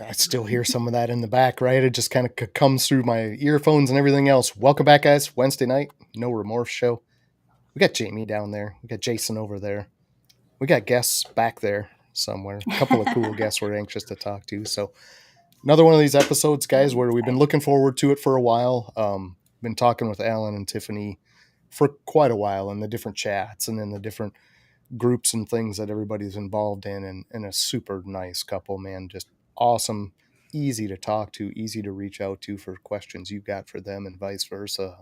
I still hear some of that in the back, right? It just kind of comes through my earphones and everything else. Welcome back, guys. Wednesday night, No Remorse show. We got Jamie down there. We got Jason over there. We got guests back there somewhere. A couple of cool guests we're anxious to talk to. So another one of these episodes, guys, where we've been looking forward to it for a while. Been talking with Alan and Tiffany for quite a while in the different chats and in the different groups and things that everybody's involved in, and a super nice couple, man. Just awesome, easy to talk to, easy to reach out to for questions you got for them and vice versa.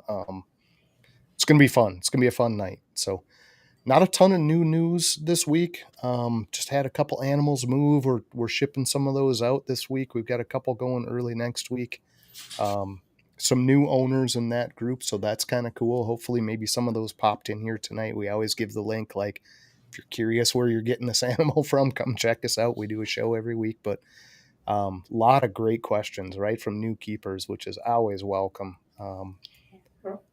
It's going to be fun. It's going to be a fun night. So not a ton of new news this week. Just had a couple animals move. We're shipping some of those out this week. We've got a couple going early next week. Some new owners in that group, so that's kind of cool. Hopefully maybe some of those popped in here tonight. We always give the link, like, if you're curious where you're getting this animal from, come check us out. We do a show every week, but a lot of great questions, right, from new keepers, which is always welcome.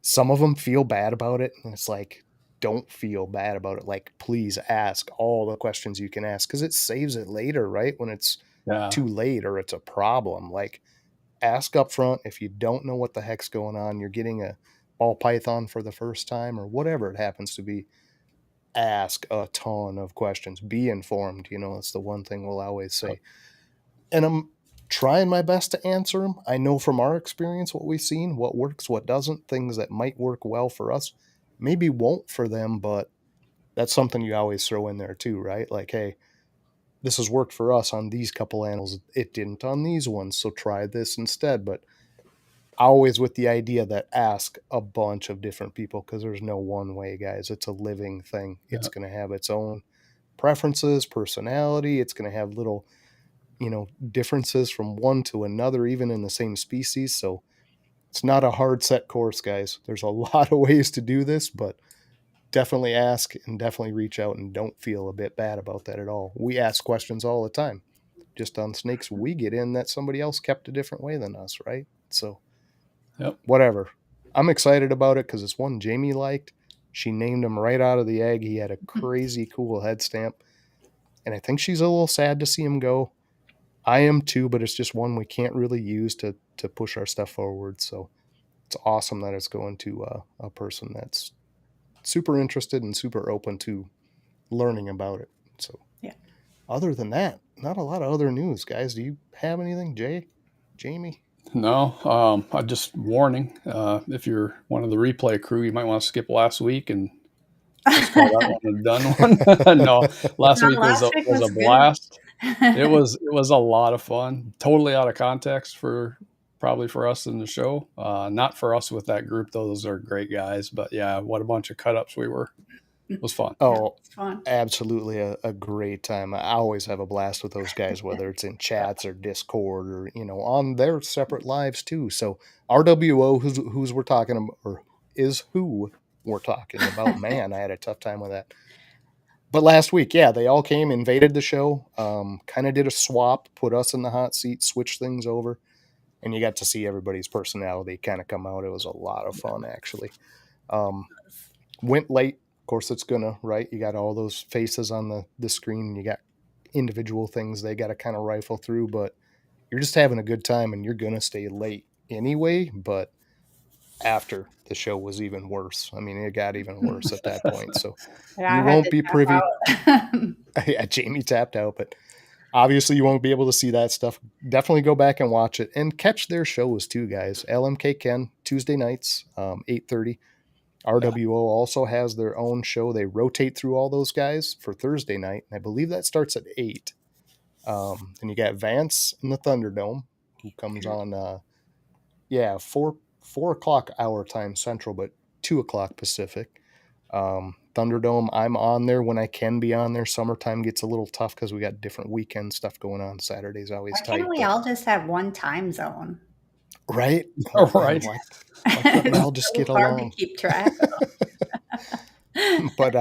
Some of them feel bad about it, and it's like, don't feel bad about it. Like, please ask all the questions you can ask, because it saves it later, right, when it's too late or it's a problem. Like, ask up front. If you don't know what the heck's going on, you're getting a ball python for the first time or whatever it happens to be, ask a ton of questions. Be informed. That's the one thing we'll always say. And I'm trying my best to answer them. I know from our experience what we've seen, what works, what doesn't, things that might work well for us, maybe won't for them, but that's something you always throw in there too, right? Like, hey, this has worked for us on these couple animals. It didn't on these ones, so try this instead. But always with the idea that ask a bunch of different people, because there's no one way, guys. It's a living thing. It's going to have its own preferences, personality. It's going to have little, differences from one to another, even in the same species. So it's not a hard set course, guys. There's a lot of ways to do this, but definitely ask and definitely reach out, and don't feel a bit bad about that at all. We ask questions all the time. Just on snakes we get in that somebody else kept a different way than us, right? So whatever. I'm excited about it because it's one Jamie liked. She named him right out of the egg. He had a crazy cool head stamp. And I think she's a little sad to see him go. I am too, but it's just one we can't really use to push our stuff forward. So it's awesome that it's going to a person that's super interested and super open to learning about it. So other than that, not a lot of other news, guys. Do you have anything, Jamie? No, I just warning. If you're one of the replay crew, you might want to skip last week and just call that one a done one. No, last week was a blast. It was a lot of fun. Totally out of context probably for us in the show. Not for us with that group though. Those are great guys. But yeah, what a bunch of cut ups we were. It was fun. Oh, fun. Absolutely a great time. I always have a blast with those guys, whether it's in chats or Discord or, on their separate lives too. So RWO, who's we're talking about, or is who we're talking about. Man, I had a tough time with that. But last week, they all came, invaded the show, kind of did a swap, put us in the hot seat, switched things over, and you got to see everybody's personality kind of come out. It was a lot of fun, actually. Went late. Of course, it's gonna, right? You got all those faces on the screen. You got individual things they got to kind of rifle through, but you're just having a good time, and you're gonna stay late anyway. But after the show was even worse. I mean, it got even worse at that point. So you won't be privy. Yeah, Jamie tapped out, but obviously you won't be able to see that stuff. Definitely go back and watch it and catch their shows too, guys. LMK Ken, Tuesday nights, 8:30. RWO also has their own show. They rotate through all those guys for Thursday night. And I believe that starts at 8. And you got Vance in the Thunderdome, who comes on, 4 o'clock our time Central, but 2 o'clock Pacific. Thunderdome, I'm on there when I can be on there. Summertime gets a little tough because we got different weekend stuff going on. Saturday's always tight. Why can't we all just have one time zone? Right? Right. Why can't we all just get along? To keep track of. But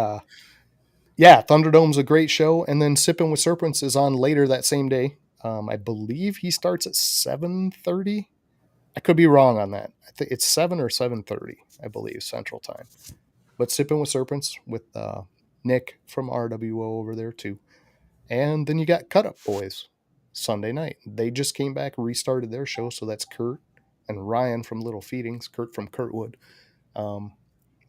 Thunderdome's a great show. And then Sipping with Serpents is on later that same day. I believe he starts at 7:30. I could be wrong on that. I think it's 7 or 7:30, I believe, Central Time. But Sipping with Serpents with Nick from RWO over there too. And then you got Cut Up Boys. Sunday night. They just came back, restarted their show. So that's Kurt and Ryan from Little Feedings, Kurt from Kurtwood.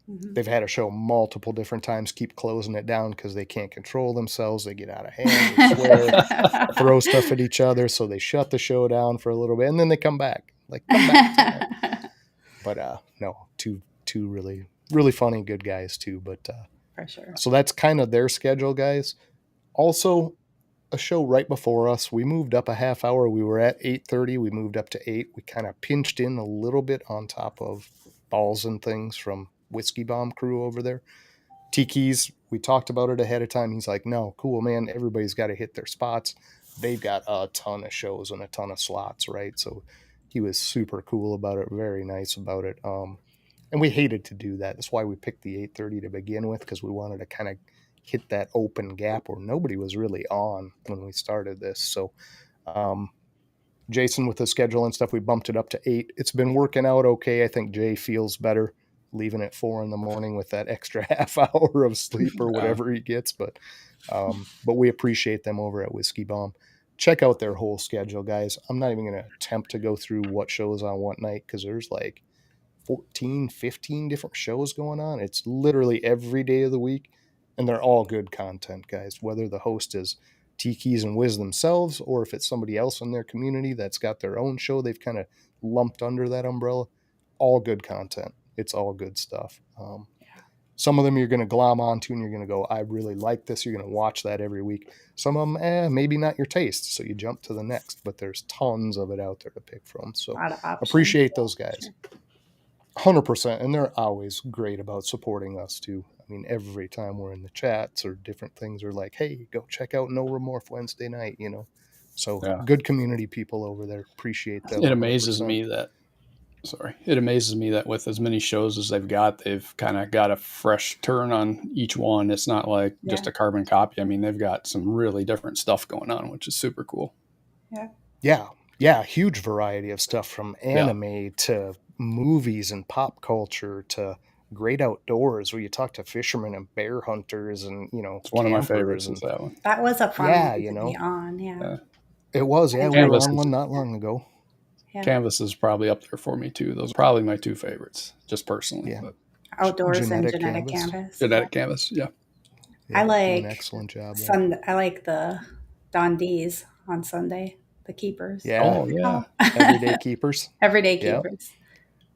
They've had a show multiple different times, keep closing it down because they can't control themselves. They get out of hand, they swear, throw stuff at each other. So they shut the show down for a little bit and then they come back. Like, come back tonight. But no, two really, really funny, good guys too. But for sure. So that's kind of their schedule, guys. Also, a show right before us. We moved up a half hour. We were at 8:30. We moved up to 8. We kind of pinched in a little bit on top of Balls and Things from Whiskey Bomb crew over there. Tiki's, we talked about it ahead of time. He's like, no, cool, man. Everybody's got to hit their spots. They've got a ton of shows and a ton of slots, right? So he was super cool about it, very nice about it. And we hated to do that. That's why we picked the 8:30 to begin with, because we wanted to kind of hit that open gap where nobody was really on when we started this. So Jason, with the schedule and stuff, we bumped it up to 8. It's been working out okay. I think Jay feels better leaving at 4 a.m. with that extra half hour of sleep or whatever he gets. But we appreciate them over at Whiskey Bomb. Check out their whole schedule, guys. I'm not even going to attempt to go through what shows on what night, because there's like 14, 15 different shows going on. It's literally every day of the week, and they're all good content, guys. Whether the host is Tiki's and Wiz themselves, or if it's somebody else in their community that's got their own show they've kind of lumped under that umbrella, all good content. It's all good stuff. Some of them you're going to glom onto and you're going to go, I really like this. You're going to watch that every week. Some of them, maybe not your taste. So you jump to the next, but there's tons of it out there to pick from. So appreciate those guys. 100%. And they're always great about supporting us too. I mean, every time we're in the chats or different things are like, hey, go check out No Remorph Wednesday night, you know. So good community people over there. Appreciate them. It amazes me that with as many shows as they've got, they've kind of got a fresh turn on each one. It's not like just a carbon copy. I mean, they've got some really different stuff going on, which is super cool. Yeah. Huge variety of stuff, from anime to movies and pop culture to great outdoors, where you talk to fishermen and bear hunters and, you know, it's one of my favorites is that one. That was a fun one to be on. It was. We were on one not long ago. Canvas is probably up there for me too. Those are probably my 2 favorites, just personally. Yeah. But outdoors and genetic canvas. Genetic canvas, I like an excellent job. I like the Don D's on Sunday, the keepers. Everyday keepers. Everyday keepers.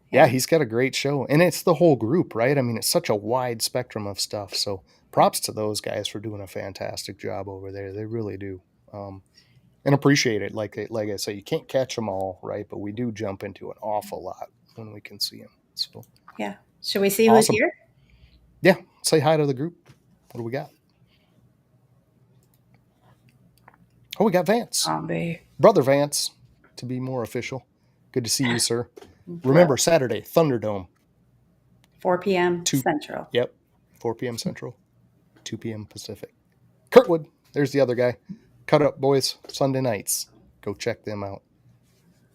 Yeah, he's got a great show, and it's the whole group, right? I mean, it's such a wide spectrum of stuff. So props to those guys for doing a fantastic job over there. They really do. And appreciate it. Like I say, you can't catch them all, right? But we do jump into an awful lot when we can see them. So should we see who's here? Yeah, say hi to the group. What do we got? Oh, we got Vance. Brother Vance, to be more official. Good to see you, sir. Remember, Saturday, Thunderdome. 4 p.m. Central. Yep, 4 p.m. Central, 2 p.m. Pacific. Kurtwood, there's the other guy. Cut Up Boys, Sunday nights. Go check them out.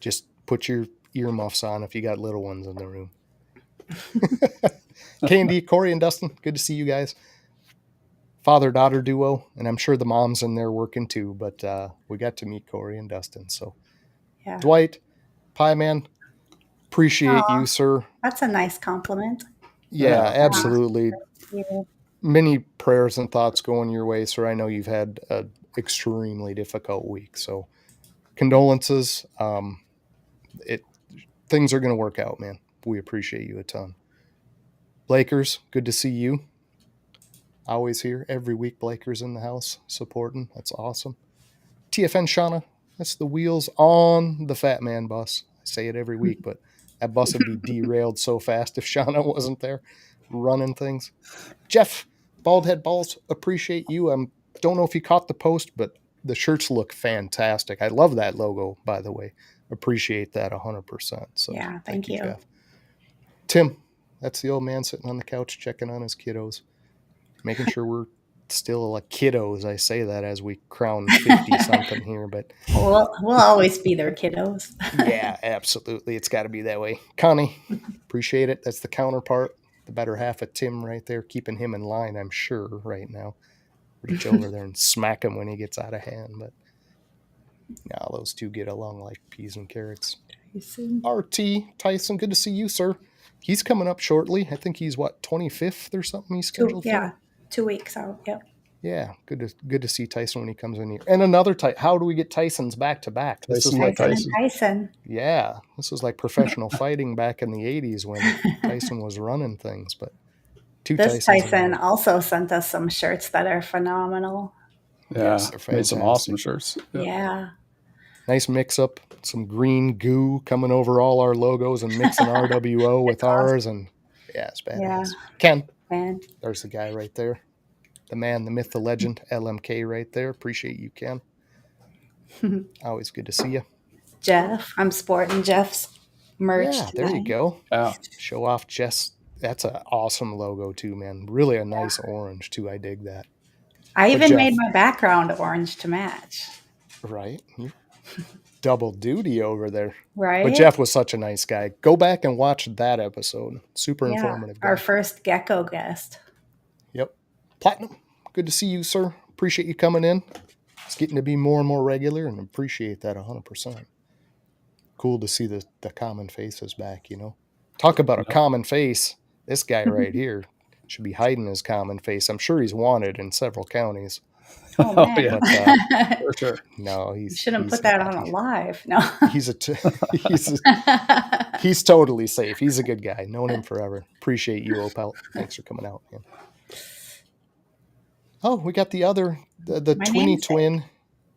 Just put your earmuffs on if you got little ones in the room. Candy, Corey, and Dustin, good to see you guys. Father-daughter duo, and I'm sure the mom's in there working too, but we got to meet Corey and Dustin. So, Dwight, Pie Man, appreciate you, sir. That's a nice compliment. Yeah, absolutely. Many prayers and thoughts going your way, sir. I know you've had an extremely difficult week, so condolences. Things are going to work out, man. We appreciate you a ton. Blakers, good to see you. Always here every week. Blakers in the house supporting. That's awesome. TFN Shauna, that's the wheels on the Fat Man bus. I say it every week, but that bus would be derailed so fast if Shauna wasn't there running things. Jeff, Baldhead Balls, appreciate you. Don't know if you caught the post, but the shirts look fantastic. I love that logo, by the way. Appreciate that 100%. So thank you. Jeff. Tim, that's the old man sitting on the couch checking on his kiddos, making sure we're still like kiddos. I say that as we crown 50 something here, but we'll always be their kiddos. Yeah, absolutely. It's got to be that way. Connie, appreciate it. That's the counterpart, the better half of Tim right there, keeping him in line, I'm sure, right now. Reach over there and smack him when he gets out of hand. But Now those two get along like peas and carrots. Tyson. RT Tyson, good to see you, sir. He's coming up shortly. I think he's 25th or something he's scheduled for. 2 weeks out. Yep. Yeah, good to see Tyson when he comes in here. And another how do we get Tysons back to back? This is like Tyson. Yeah, this was like professional fighting back in the 80s when Tyson was running things. But this Tyson also sent us some shirts that are phenomenal. Yeah, yes, they're fantastic. Made some awesome shirts. Yep. Yeah. Nice mix up, some green goo coming over all our logos and mixing RWO with ours. And yeah, it's badass. Yeah. Ken, there's the guy right there. The man, the myth, the legend, LMK right there. Appreciate you, Ken. Always good to see you. Jeff, I'm sporting Jeff's merch. Yeah, there you go. Yeah. Show off Jeff's. That's an awesome logo too, man. Really a nice orange too. I dig that. I even made my background orange to match. Right. Double duty over there. Right. But Jeff was such a nice guy. Go back and watch that episode. Super informative guy. Our first gecko guest. Yep. Platinum, good to see you, sir. Appreciate you coming in. It's getting to be more and more regular and appreciate that 100%. Cool to see the common faces back, you know. Talk about a common face. This guy right here should be hiding his common face. I'm sure he's wanted in several counties. Oh, man. But, for sure. No, you shouldn't put that on a live. No. He's totally safe. He's a good guy. Known him forever. Appreciate you, Opel. Thanks for coming out, man. Oh, we got the twinny twin.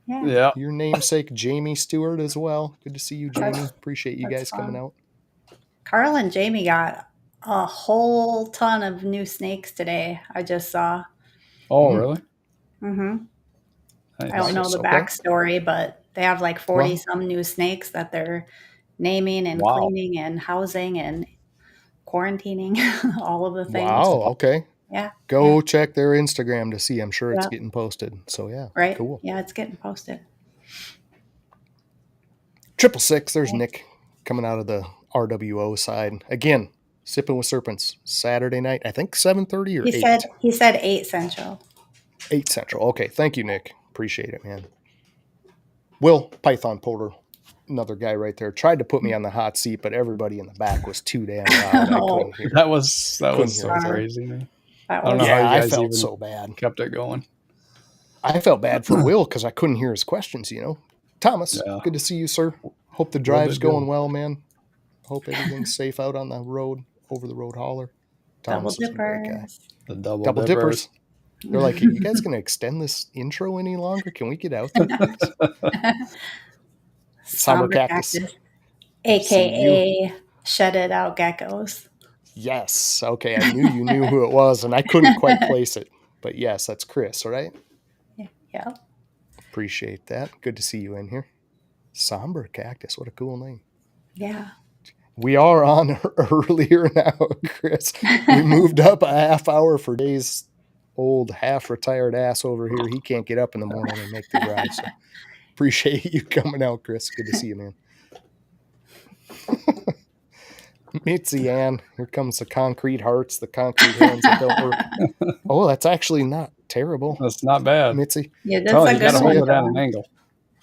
Yeah. Your namesake, Jamie Stewart, as well. Good to see you, Jamie. Appreciate you guys coming out. Carl and Jamie got a whole ton of new snakes today. I just saw. Oh, really? Mm-hmm. I don't know the backstory, but they have like 40 some new snakes that they're naming and cleaning and housing and quarantining, all of the things. Wow. Okay. Yeah. Go check their Instagram to see. I'm sure it's getting posted. So yeah. Right. Cool. Yeah, it's getting posted. 666. There's Nick coming out of the RWO side. Again, Sipping with Serpents. Saturday night. I think 7:30 or 8. He said 8 Central. 8 Central. Okay. Thank you, Nick. Appreciate it, man. Will Python Porter. Another guy right there. Tried to put me on the hot seat, but everybody in the back was too damn loud. I couldn't hear. That was so crazy, man. I don't know how you guys I felt even so bad. Kept it going. I felt bad for Will because I couldn't hear his questions, you know. Thomas, good to see you, sir. Hope the drive's going well, man. Hope everything's safe out on the road, over the road hauler. Thomas double dippers. The double dippers. They're like, are you guys going to extend this intro any longer? Can we get out there? Somber Cactus. AKA Shedded Out Geckos. Yes. Okay. I knew you knew who it was, and I couldn't quite place it. But yes, that's Chris, all right? Yeah. Appreciate that. Good to see you in here. Somber Cactus. What a cool name. Yeah. We are on earlier now, Chris. We moved up a half hour for Dave's old half-retired ass over here. He can't get up in the morning and make the drive. So appreciate you coming out, Chris. Good to see you, man. Mitzi Ann, here comes the concrete hearts, the concrete hands that don't work. Oh, that's actually not terrible. That's not bad, Mitzi. Yeah, that's a you got to hold it at an angle.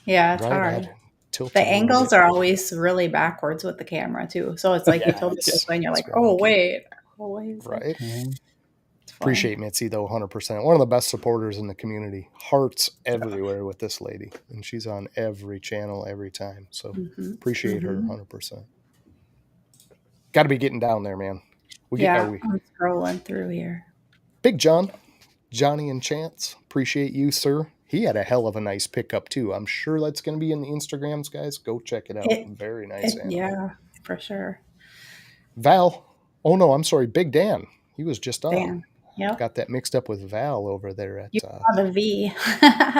Yeah, it's hard. The angles are always really backwards with the camera too, so it's like you tilt it this way, and you're like, "Oh wait, always." Right. Appreciate Mitzi though, 100%. One of the best supporters in the community. Hearts everywhere with this lady, and she's on every channel every time. So appreciate her 100%. Got to be getting down there, man. I'm scrolling through here. Big John, Johnny and Chance, appreciate you, sir. He had a hell of a nice pickup too. I'm sure that's going to be in the Instagrams, guys. Go check it out. Very nice. Yeah, for sure. Val. Oh no, I'm sorry. Big Dan. He was just on. Dan. Yep. Got that mixed up with Val over there at saw the V.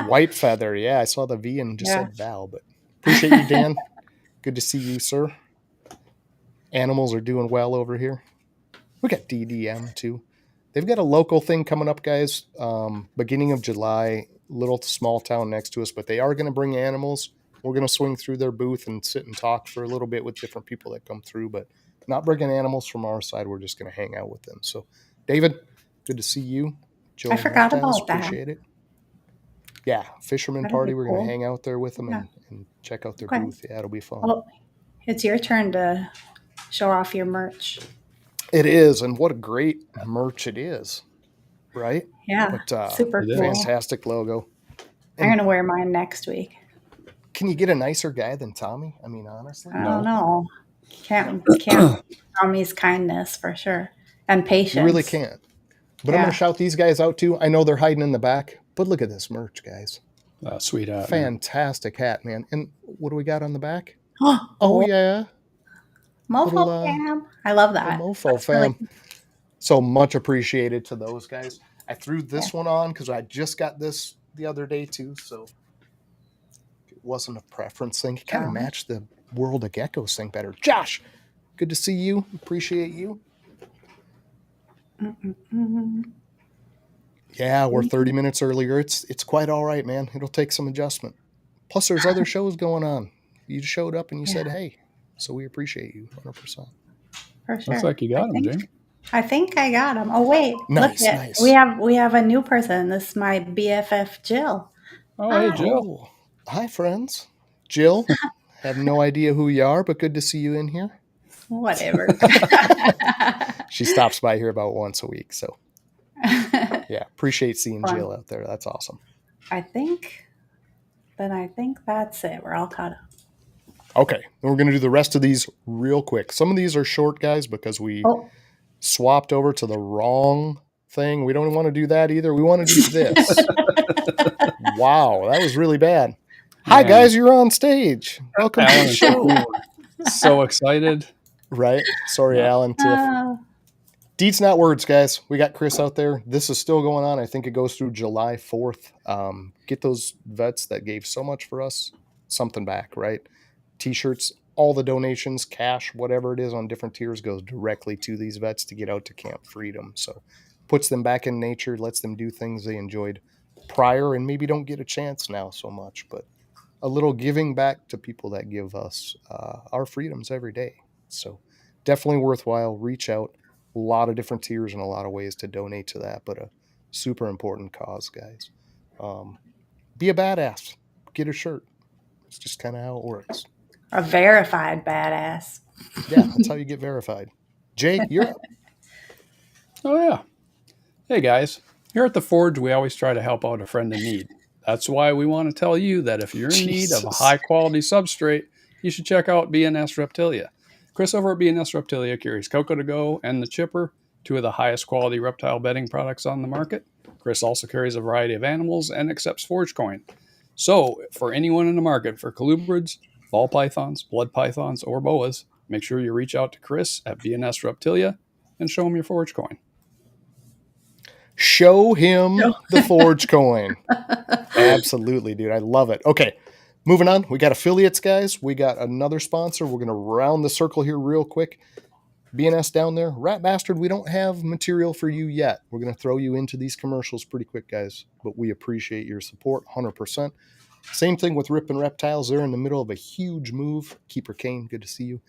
White Feather. Yeah, I saw the V and just said Val, but appreciate you, Dan. Good to see you, sir. Animals are doing well over here. We got DDM too. They've got a local thing coming up, guys. Beginning of July, little small town next to us, but they are going to bring animals. We're going to swing through their booth and sit and talk for a little bit with different people that come through, but not bringing animals from our side. We're just going to hang out with them. So, David, good to see you. I forgot about that. Appreciate it. Yeah, fisherman That'd party. be We're cool. going to hang out there with them Yeah. and check out their Okay. booth. Yeah, it'll be fun. Well, it's your turn to show off your merch. It is, and what a great merch it is, right? Yeah, But super cool. fantastic logo. I'm going to wear mine next week. Can you get a nicer guy than Tommy? I mean, honestly. I don't know. Can't Tommy's kindness for sure. And patience. You really can't. But I'm going to shout these guys out too. I know they're hiding in the back, but look at this merch, guys. Sweet hat. Fantastic hat, man. And what do we got on the back? Oh, yeah. Mofo fam. I love that. Mofo fam. So much appreciated to those guys. I threw this one on because I just got this the other day too. So it wasn't a preference thing. It kind of matched the World of Geckos thing better. Josh, good to see you. Appreciate you. Yeah, we're 30 minutes earlier. It's quite all right, man. It'll take some adjustment. Plus, there's other shows going on. You just showed up and you said, hey. So we appreciate you 100%. For sure. Looks like you got them, Jamie. I think I got them. Oh, wait. Nice. We have a new person. This is my BFF, Jill. Oh, hey, Jill. Hi, friends. Jill, have no idea who you are, but good to see you in here. Whatever. She stops by here about once a week, so yeah, appreciate seeing Jill out there. That's awesome. I think that's it. We're all caught up. Okay, and we're going to do the rest of these real quick. Some of these are short, guys, because we swapped over to the wrong thing. We don't want to do that either. We want to do this. Wow, that was really bad. Man. Hi, guys, you're on stage. Welcome to the show. So excited. Right? Sorry, Alan, Tiff. Deeds, not words, guys. We got Chris out there. This is still going on. I think it goes through July 4th. Get those vets that gave so much for us something back, right? T-shirts, all the donations, cash, whatever it is on different tiers goes directly to these vets to get out to Camp Freedom. So puts them back in nature, lets them do things they enjoyed prior and maybe don't get a chance now so much, but a little giving back to people that give us our freedoms every day. So definitely worthwhile. Reach out. A lot of different tiers and a lot of ways to donate to that, but a super important cause, guys. Be a badass. Get a shirt. It's just kind of how it works. A verified badass. Yeah, that's how you get verified. Jake, you're up. Oh, yeah. Hey, guys. Here at the Forge, we always try to help out a friend in need. That's why we want to tell you that if you're in need of a high-quality substrate, you should check out BNS Reptilia. Chris over at BNS Reptilia carries Coco2go and The Chipper, two of the highest quality reptile bedding products on the market. Chris also carries a variety of animals and accepts Forge coin. So, for anyone in the market for colubrids, ball pythons, blood pythons, or boas, make sure you reach out to Chris at BNS Reptilia and show him your Forge coin. Show him the Forge coin. Absolutely, dude. I love it. Okay, moving on. We got affiliates, guys. We got another sponsor. We're going to round the circle here real quick. BNS down there. Rat Bastard, we don't have material for you yet. We're going to throw you into these commercials pretty quick, guys. But we appreciate your support 100%. Same thing with Rippin' Reptiles. They're in the middle of a huge move. Keeper Kane, good to see you.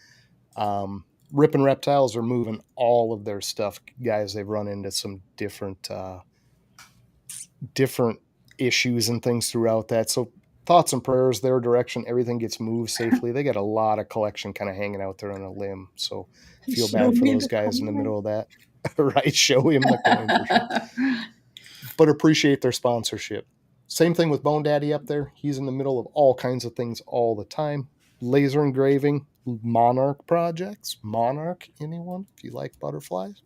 Rippin' Reptiles are moving all of their stuff, guys. They've run into some different issues and things throughout that. So thoughts and prayers their direction. Everything gets moved safely. They got a lot of collection kind of hanging out there on a limb. So feel bad for those guys in the middle of that. Right? Show him the coin for sure. But appreciate their sponsorship. Same thing with Bone Daddy up there. He's in the middle of all kinds of things all the time. Laser engraving, Monarch projects. Monarch, anyone? If you like butterflies.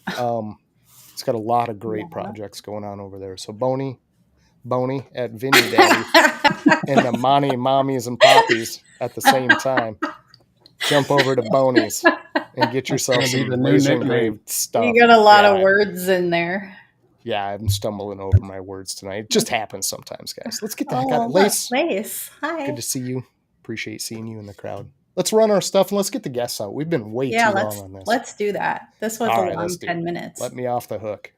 It's got a lot of great projects going on over there. So Boney at Vinnie Daddy and the Monty Mommies and Poppies at the same time. Jump over to Boney's and get yourself some laser engraved stuff. You got a lot of words in there. Yeah, I'm stumbling over my words tonight. It just happens sometimes, guys. Let's get the heck out of Lace. Lace, hi. Good to see you. Appreciate seeing you in the crowd. Let's run our stuff and let's get the guests out. We've been way too long on this. Let's do that. This was a long 10 minutes. Let me off the hook.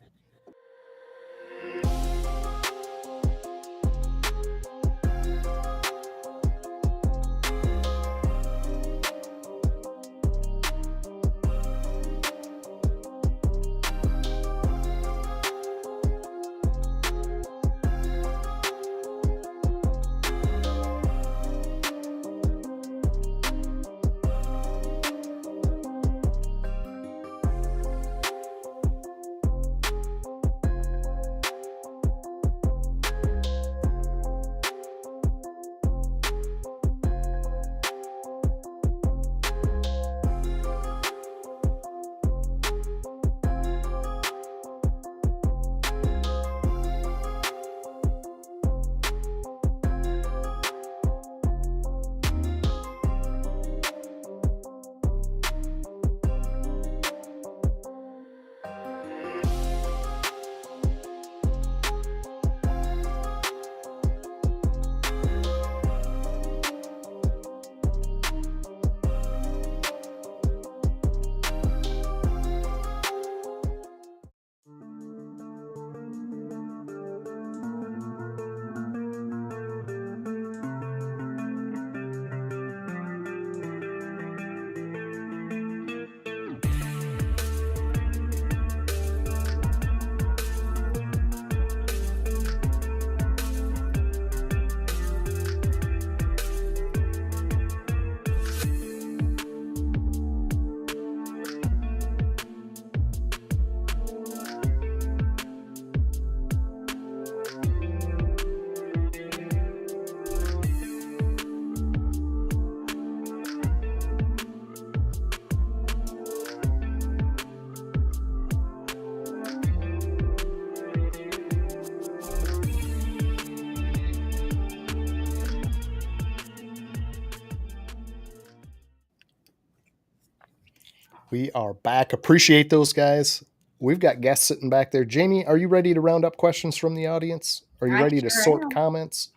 We are back. Appreciate those guys. We've got guests sitting back there. Jamie, are you ready to round up questions from the audience? Are you ready to sort comments?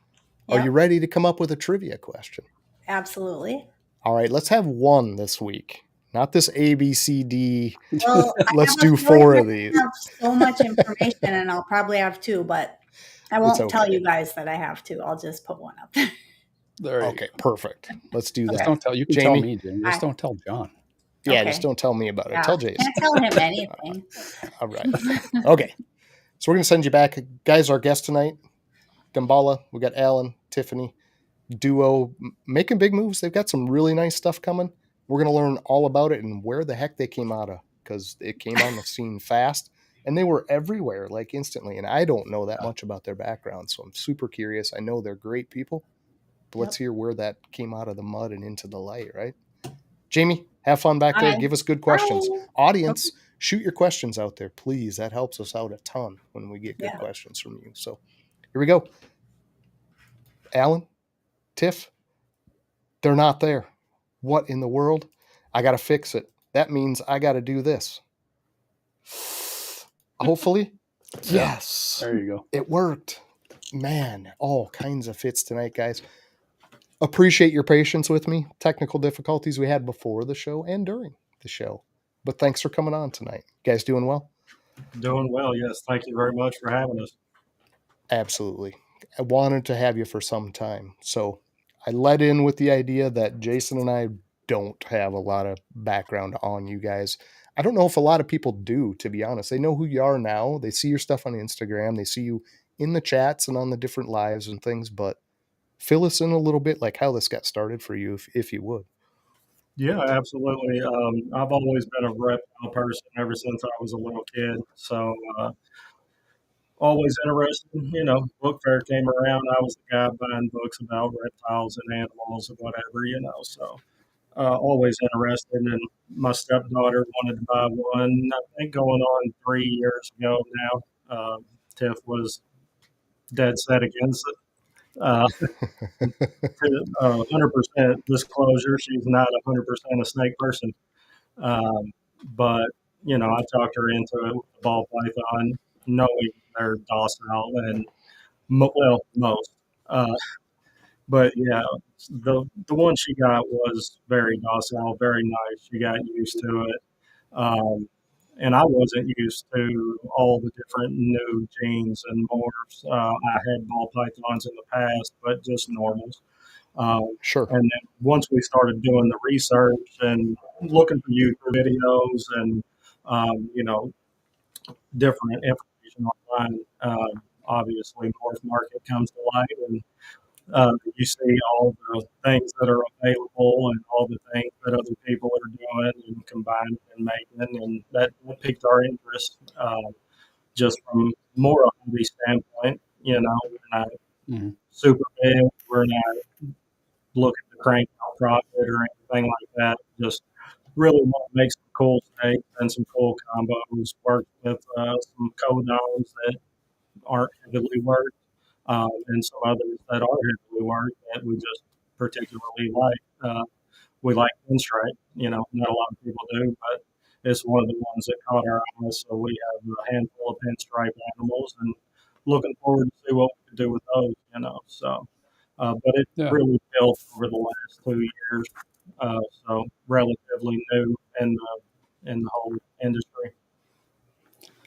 Yep. Are you ready to come up with a trivia question? Absolutely. All right, let's have one this week. Not this A, B, C, D. Well, let's do 4 of these. I have so much information, and I'll probably have 2, but I won't tell you guys that I have 2. I'll just put one up there. Okay, perfect. Let's do that. Just don't tell. You can tell me, Jamie. Just don't tell John. Yeah, just don't tell me about it. Tell Jason. Can't tell him anything. All right. Okay. So we're going to send you back. Guys, our guest tonight, Damballah. We got Alan, Tiffany, duo, making big moves. They've got some really nice stuff coming. We're going to learn all about it and where the heck they came out of, because it came on the scene fast. And they were everywhere, like instantly. And I don't know that much about their background, so I'm super curious. I know they're great people. But let's hear where that came out of the mud and into the light, right? Jamie, have fun back there. Give us good questions. Audience, shoot your questions out there, please. That helps us out a ton when we get good questions from you. So here we go. Alan, Tiff, they're not there. What in the world? I got to fix it. That means I got to do this. Hopefully. Yes. There you go. It worked. Man, all kinds of fits tonight, guys. Appreciate your patience with me. Technical difficulties we had before the show and during the show. But thanks for coming on tonight. You guys doing well? Doing well, yes. Thank you very much for having us. Absolutely. I wanted to have you for some time. So I led in with the idea that Jason and I don't have a lot of background on you guys. I don't know if a lot of people do, to be honest. They know who you are now. They see your stuff on Instagram. They see you in the chats and on the different lives and things, but fill us in a little bit, like how this got started for you, if you would. Yeah, absolutely. I've always been a reptile person ever since I was a little kid. So always interested. Book fair came around. I was the guy buying books about reptiles and animals and whatever, So always interested. And my stepdaughter wanted to buy one, I think going on 3 years ago now. Tiff was dead set against it. 100% disclosure, she's not 100% a snake person. But, I talked her into it with the ball python, knowing they're docile and, most. But yeah, the one she got was very docile, very nice. She got used to it. And I wasn't used to all the different new genes and morphs. I had ball pythons in the past, but just normals. Sure. And then once we started doing the research and looking for YouTube videos and, different information online, obviously Morph Market comes to light, and you see all the things that are available and all the things that other people are doing and combining and making, and that piqued our interest just from more a hobby standpoint. We're not super big, we're not looking to crank out profit or anything like that. Just really want to make some cool snakes and some cool combos, work with some codons that aren't heavily worked. And some others that are heavily worked that we just particularly like. We like pinstripe, not a lot of people do, but it's one of the ones that caught our eyes. So we have a handful of pinstripe animals and looking forward to see what we can do with those, So, but it really built over the last 2 years. So relatively new in the whole industry.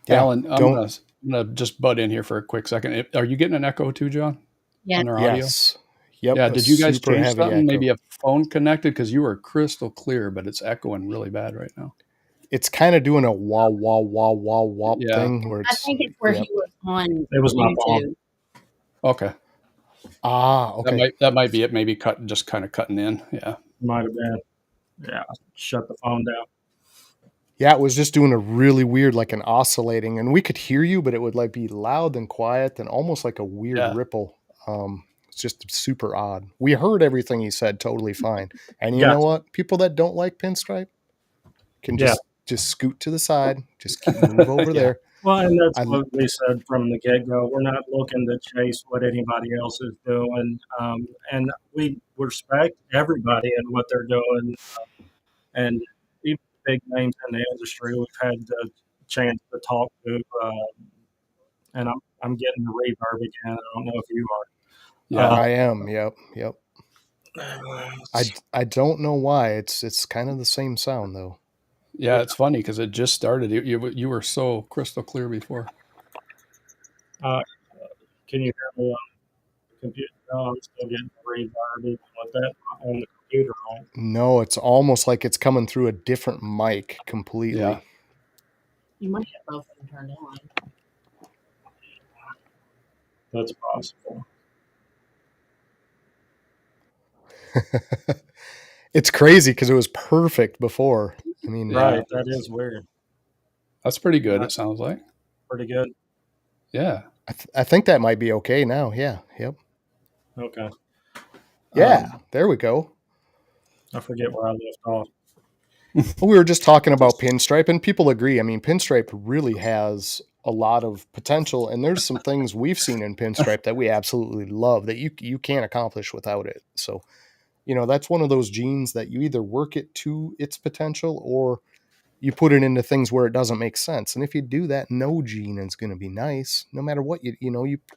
Yeah, Alan, I'm gonna just butt in here for a quick second. Are you getting an echo too, John? Yeah. On our audio? Yes. Yep. Yeah. Did you guys change something? Echo. Maybe a phone connected, because you were crystal clear, but it's echoing really bad right now. It's kind of doing a wah wah wah wah wah thing. Where I think it's where he was on. It was my phone. Okay. Okay. That might be it. Maybe just kind of cutting in. Yeah. Might have been. Yeah. Shut the phone down. Yeah, it was just doing a really weird, like an oscillating, and we could hear you, but it would like be loud and quiet and almost like a weird ripple. It's just super odd. We heard everything he said totally fine. And you know what? People that don't like pinstripe can just scoot to the side, just move over there. Well, and that's what we said from the get-go. We're not looking to chase what anybody else is doing. And we respect everybody and what they're doing. And even big names in the industry we've had the chance to talk to, and I'm getting the reverb again. I don't know if you are. Yeah, I am. Yep. I don't know why. It's kind of the same sound though. Yeah, it's funny because it just started. You were so crystal clear before. Can you hear me on the computer? No, I'm still getting the reverb even with that on the computer, right? No, it's almost like it's coming through a different mic completely. Yeah. You might have both of them turned on. That's possible. It's crazy because it was perfect before. I mean, Right, that is weird. That's pretty good. It sounds like pretty good. Yeah, I think that might be okay now. Yeah. Yep. Okay. Yeah. There we go. I forget where I left off. We were just talking about pinstripe, and people agree. I mean, pinstripe really has a lot of potential, and there's some things we've seen in pinstripe that we absolutely love that you can't accomplish without it. So, that's one of those genes that you either work it to its potential or you put it into things where it doesn't make sense. And if you do that, no gene is going to be nice. No matter what you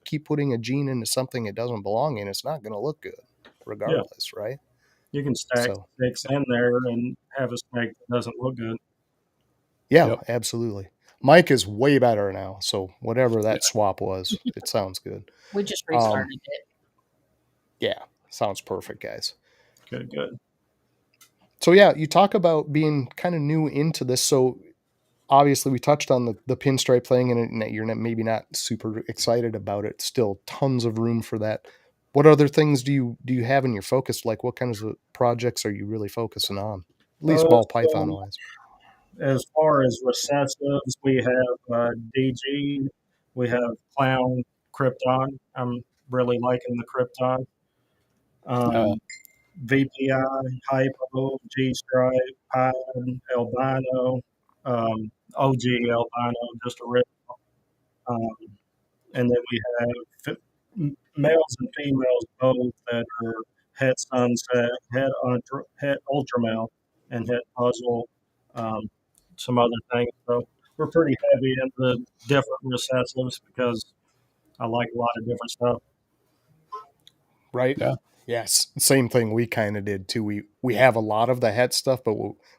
keep putting a gene into something it doesn't belong in, it's not going to look good regardless, right? You can stack snakes in there and have a snake that doesn't look good. Yeah, absolutely. Mike is way better now. So whatever that swap was, it sounds good. We just restarted it. Yeah, sounds perfect, guys. Good. So yeah, you talk about being kind of new into this. So obviously we touched on the pinstripe thing and you're maybe not super excited about it. Still tons of room for that. What other things do you have in your focus? Like what kinds of projects are you really focusing on? At least ball python wise. As far as recessives, we have DG, we have Clown, Krypton. I'm really liking the Krypton. VPI, Hypo, G-Stripe, Pine, Albino, OG Albino, just original. And then we have males and females both that are Het Sunset, Het Ultramel, and Het Puzzle, some other things. So we're pretty heavy into different recessives because I like a lot of different stuff. Right? Yeah. Yes. Same thing we kind of did too. We have a lot of the het stuff, but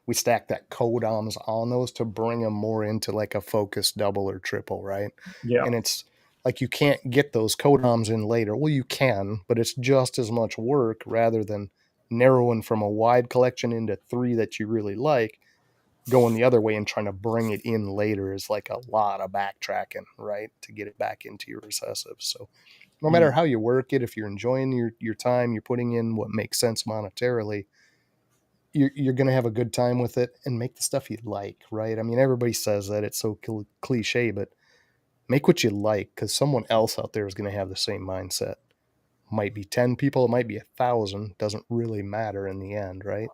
we stack that codoms on those to bring them more into like a focused double or triple, right? Yeah. And it's like you can't get those codoms in later. Well, you can, but it's just as much work rather than narrowing from a wide collection into 3 that you really like. Going the other way and trying to bring it in later is like a lot of backtracking, right? To get it back into your recessive. So no matter how you work it, if you're enjoying your time, you're putting in what makes sense monetarily, you're going to have a good time with it and make the stuff you like, right? I mean, everybody says that, it's so cliche, but make what you like because someone else out there is going to have the same mindset. Might be 10 people, it might be 1,000, doesn't really matter in the end, right?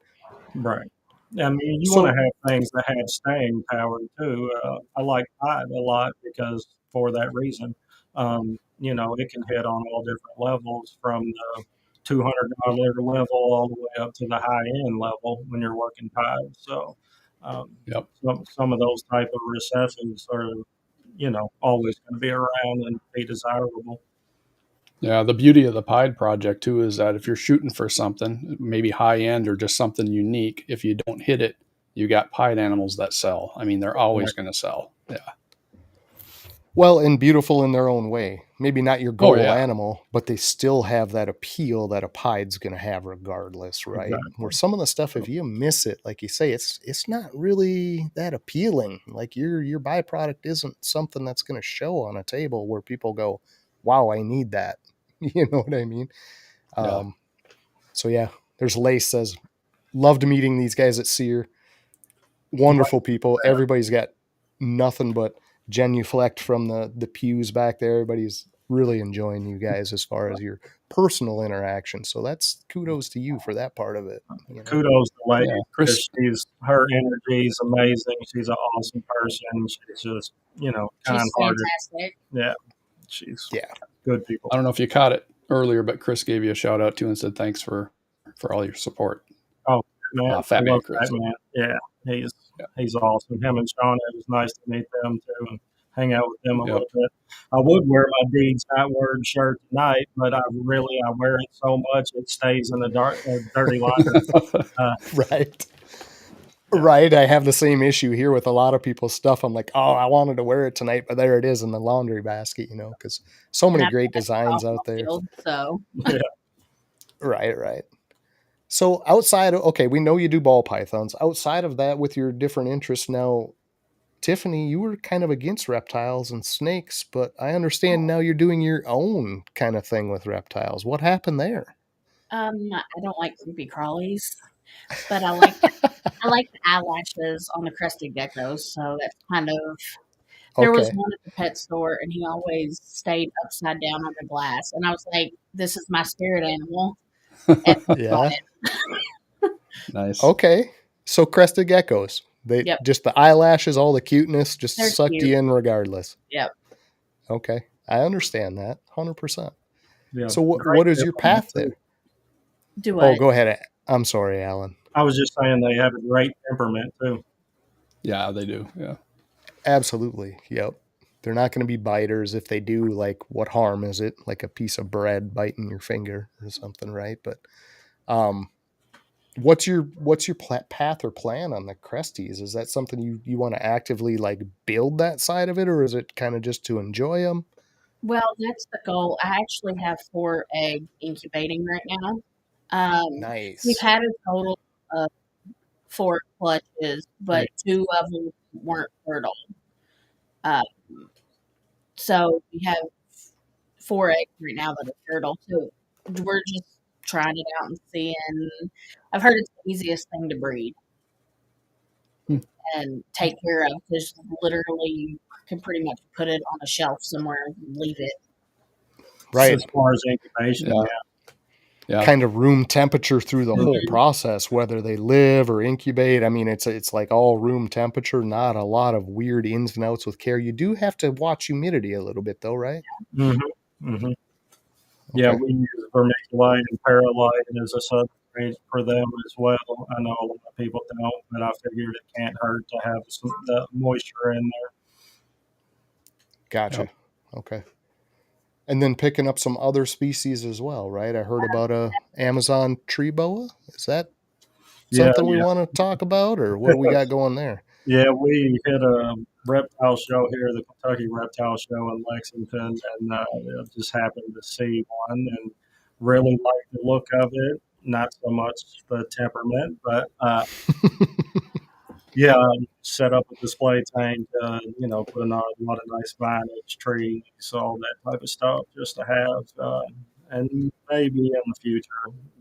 Right. I mean, you want to have things that have staying power too. I like Pied a lot because for that reason, it can hit on all different levels from the $200 level all the way up to the high end level when you're working Pied. So, some of those type of recessives are, always going to be around and be desirable. Yeah, the beauty of the Pied project too is that if you're shooting for something, maybe high end or just something unique, if you don't hit it, you got Pied animals that sell. I mean, they're always going to sell. Yeah. Well, and beautiful in their own way. Maybe not your goal animal, but they still have that appeal that a Pied's going to have regardless, right? Exactly. Where some of the stuff, if you miss it, like you say, it's not really that appealing. Like your byproduct isn't something that's going to show on a table where people go, "Wow, I need that." You know what I mean? So yeah, there's Lace says, loved meeting these guys at Sear. Wonderful people. Everybody's got nothing but genuflect from the pews back there. Everybody's really enjoying you guys as far as your personal interaction. So that's kudos to you for that part of it. Kudos to Lady because her energy is amazing. She's an awesome person. She's just, kind-hearted. Fantastic. Yeah. She's good people. I don't know if you caught it earlier, but Chris gave you a shout out too and said thanks for all your support. Oh man, Fat I Man love Chris. that man. Yeah, He's awesome. Him and Shauna, it was nice to meet them too and hang out with them a little bit. I would wear my Deeds Not Word shirt tonight, but I wear it so much it stays in the dirty laundry. Right. Right. I have the same issue here with a lot of people's stuff. I'm like, oh, I wanted to wear it tonight, but there it is in the laundry basket, because so many great designs out there. So Yeah. Right. So outside of, okay, we know you do ball pythons. Outside of that, with your different interests now, Tiffany, you were kind of against reptiles and snakes, but I understand now you're doing your own kind of thing with reptiles. What happened there? I don't like creepy crawlies, but I like the eyelashes on the crested geckos. So that's kind of. There was one at the pet store, and he always stayed upside down on the glass, and I was like, "This is my spirit animal." And Yeah. Nice. Okay. So crested geckos. They just the eyelashes, all the cuteness, just They're sucked cute. you in regardless. Yep. Okay. I understand that 100%. Yeah. So what is your path there? Do what? Oh, go ahead. I'm sorry, Alan. I was just saying they have a great temperament too. Yeah, they do. Yeah. Absolutely. Yep. They're not going to be biters. If they do, like, what harm is it? Like a piece of bread biting your finger or something, right? But what's your path or plan on the cresties? Is that something you want to actively like build that side of it, or is it kind of just to enjoy them? Well, that's the goal. I actually have 4 eggs incubating right now. Nice. We've had a total of 4 clutches, but 2 of them weren't fertile. So we have 4 eggs right now that are fertile. So we're just trying it out and seeing. I've heard it's the easiest thing to breed and take care of, because literally you can pretty much put it on a shelf somewhere and leave it. Right. As far as incubation, yeah. Kind of room temperature through the whole process, whether they live or incubate. I mean, it's like all room temperature, not a lot of weird ins and outs with care. You do have to watch humidity a little bit though, right? Mm-hmm. Mm-hmm. Okay. Yeah, we use vermiculite and perlite as a substrate for them as well. I know a lot of people don't, but I figured it can't hurt to have the moisture in there. Gotcha. Yep. Okay. And then picking up some other species as well, right? I heard about a Amazon tree boa. Is that something we want to talk about, or what do we got going there? Yeah, we hit a reptile show here, the Kentucky Reptile Show in Lexington, and just happened to see one and really liked the look of it. Not so much the temperament, but set up a display tank, putting on a lot of nice vinage, trees, all that type of stuff just to have, and maybe in the future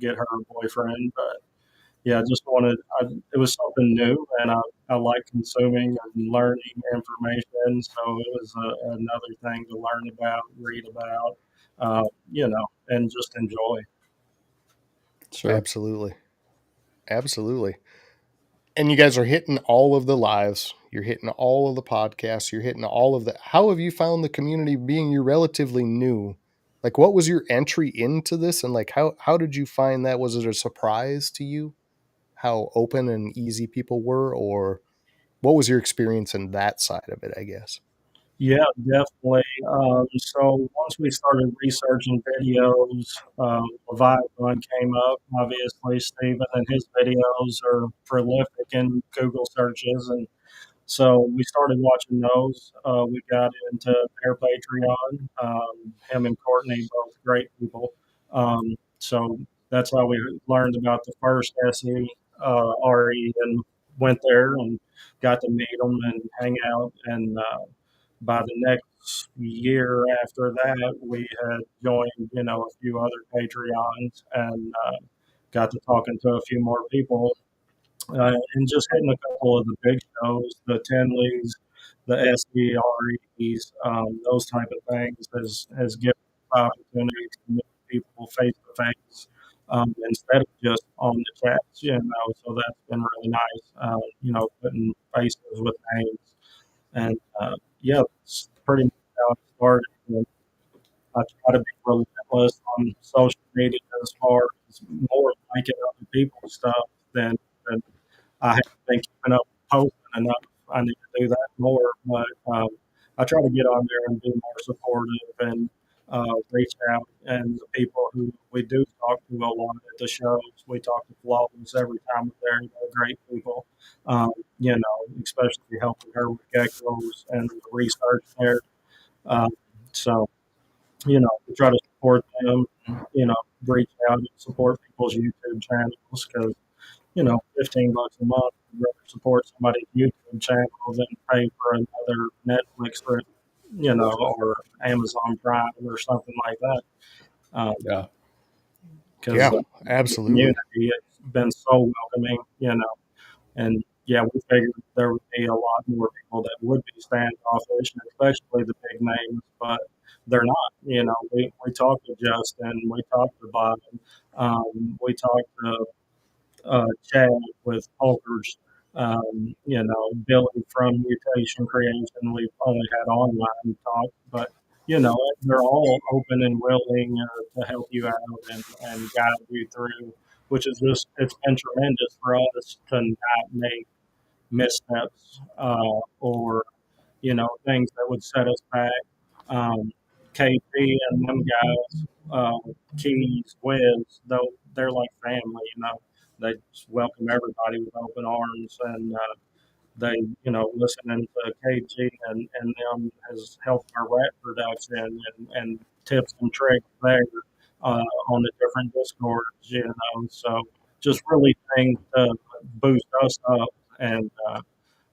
get her a boyfriend. But yeah, it was something new, and I like consuming and learning information. So it was another thing to learn about, read about, and just enjoy. Sure. Absolutely. And you guys are hitting all of the lives. You're hitting all of the podcasts. You're hitting all of the. How have you found the community, being you're relatively new? Like, what was your entry into this, and like how did you find that? Was it a surprise to you how open and easy people were, or what was your experience in that side of it, I guess? Yeah, definitely. So once we started researching videos, Leviathan came up. Obviously, Stephen and his videos are prolific in Google searches, and so we started watching those. We got into their Patreon. Him and Courtney, both great people. So that's how we learned about the first SE, RE, and went there and got to meet them and hang out. And by the next year after that, we had joined, a few other Patreons and got to talking to a few more people and just hitting a couple of the big shows, the Tenleys, the SDREs, those type of things has given us opportunities to meet people face to face instead of just on the chats, So that's been really nice, putting faces with names. And it's pretty much how it started. And I try to be relentless on social media as far as more liking other people's stuff than I have been keeping up posting try to get on there and be more supportive and reach out. And the people who we do talk to a lot at the shows, we talk to Flawless every time we're there. They're great people, especially helping her with geckos and the research there. So, we try to support them, reach out and support people's YouTube channels because, $15 a month, I'd rather support somebody's YouTube channel than pay for another Netflix or, or Amazon Prime or something like that. Because absolutely. The community has been so welcoming, and we figured there would be a lot more people that would be standoffish, especially the big names, but they're not. We talked to Justin, we talked to Bob, we talked to Chad with Polkers, Billy from Mutation Creation. We've only had online talk, but they're all open and willing to help you out and guide you through, which is it's been tremendous for us to not make missteps or things that would set us back. KP and them guys, Keys, Wiz, though they're like family. They just welcome everybody with open arms, and they, listening to KG and them has helped our rap production and tips and tricks there on the different Discords, So just really things to boost us up. And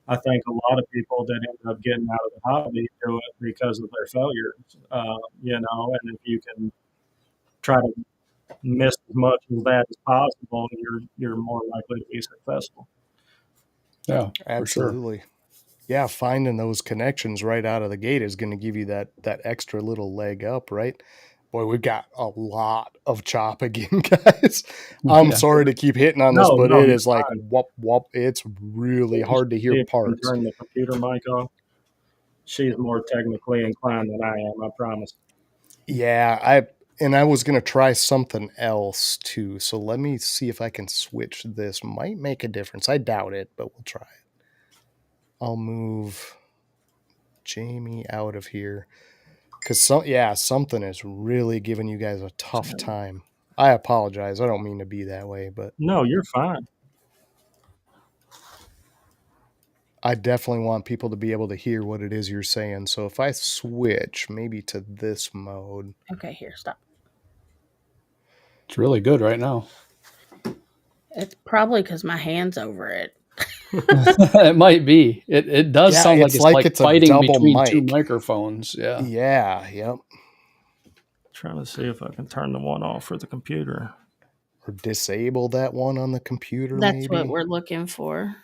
I think a lot of people that end up getting out of the hobby do it because of their failures, and if you can try to miss as much of that as possible, you're more likely to be successful. Yeah, absolutely. Sure. Yeah, finding those connections right out of the gate is going to give you that extra little leg up, right? Boy, we've got a lot of chop again, guys. I'm sorry to keep hitting on this, but it is like whoop whoop. It's really hard to hear parts. Turn the computer mic off. She's more technically inclined than I am, I promise. Yeah, I was going to try something else too. So let me see if I can switch this. Might make a difference. I doubt it, but we'll try it. I'll move Jamie out of here. Because something is really giving you guys a tough time. I apologize. I don't mean to be that way, but no, you're fine. I definitely want people to be able to hear what it is you're saying. So if I switch maybe to this mode. Okay, here, stop. It's really good right now. It's probably because my hand's over it. It might be. It does sound like it's like fighting between mic. two microphones. Yeah. Yeah. Yep. Trying to see if I can turn the one off for the computer or disable that one on the computer. That's what we're looking for.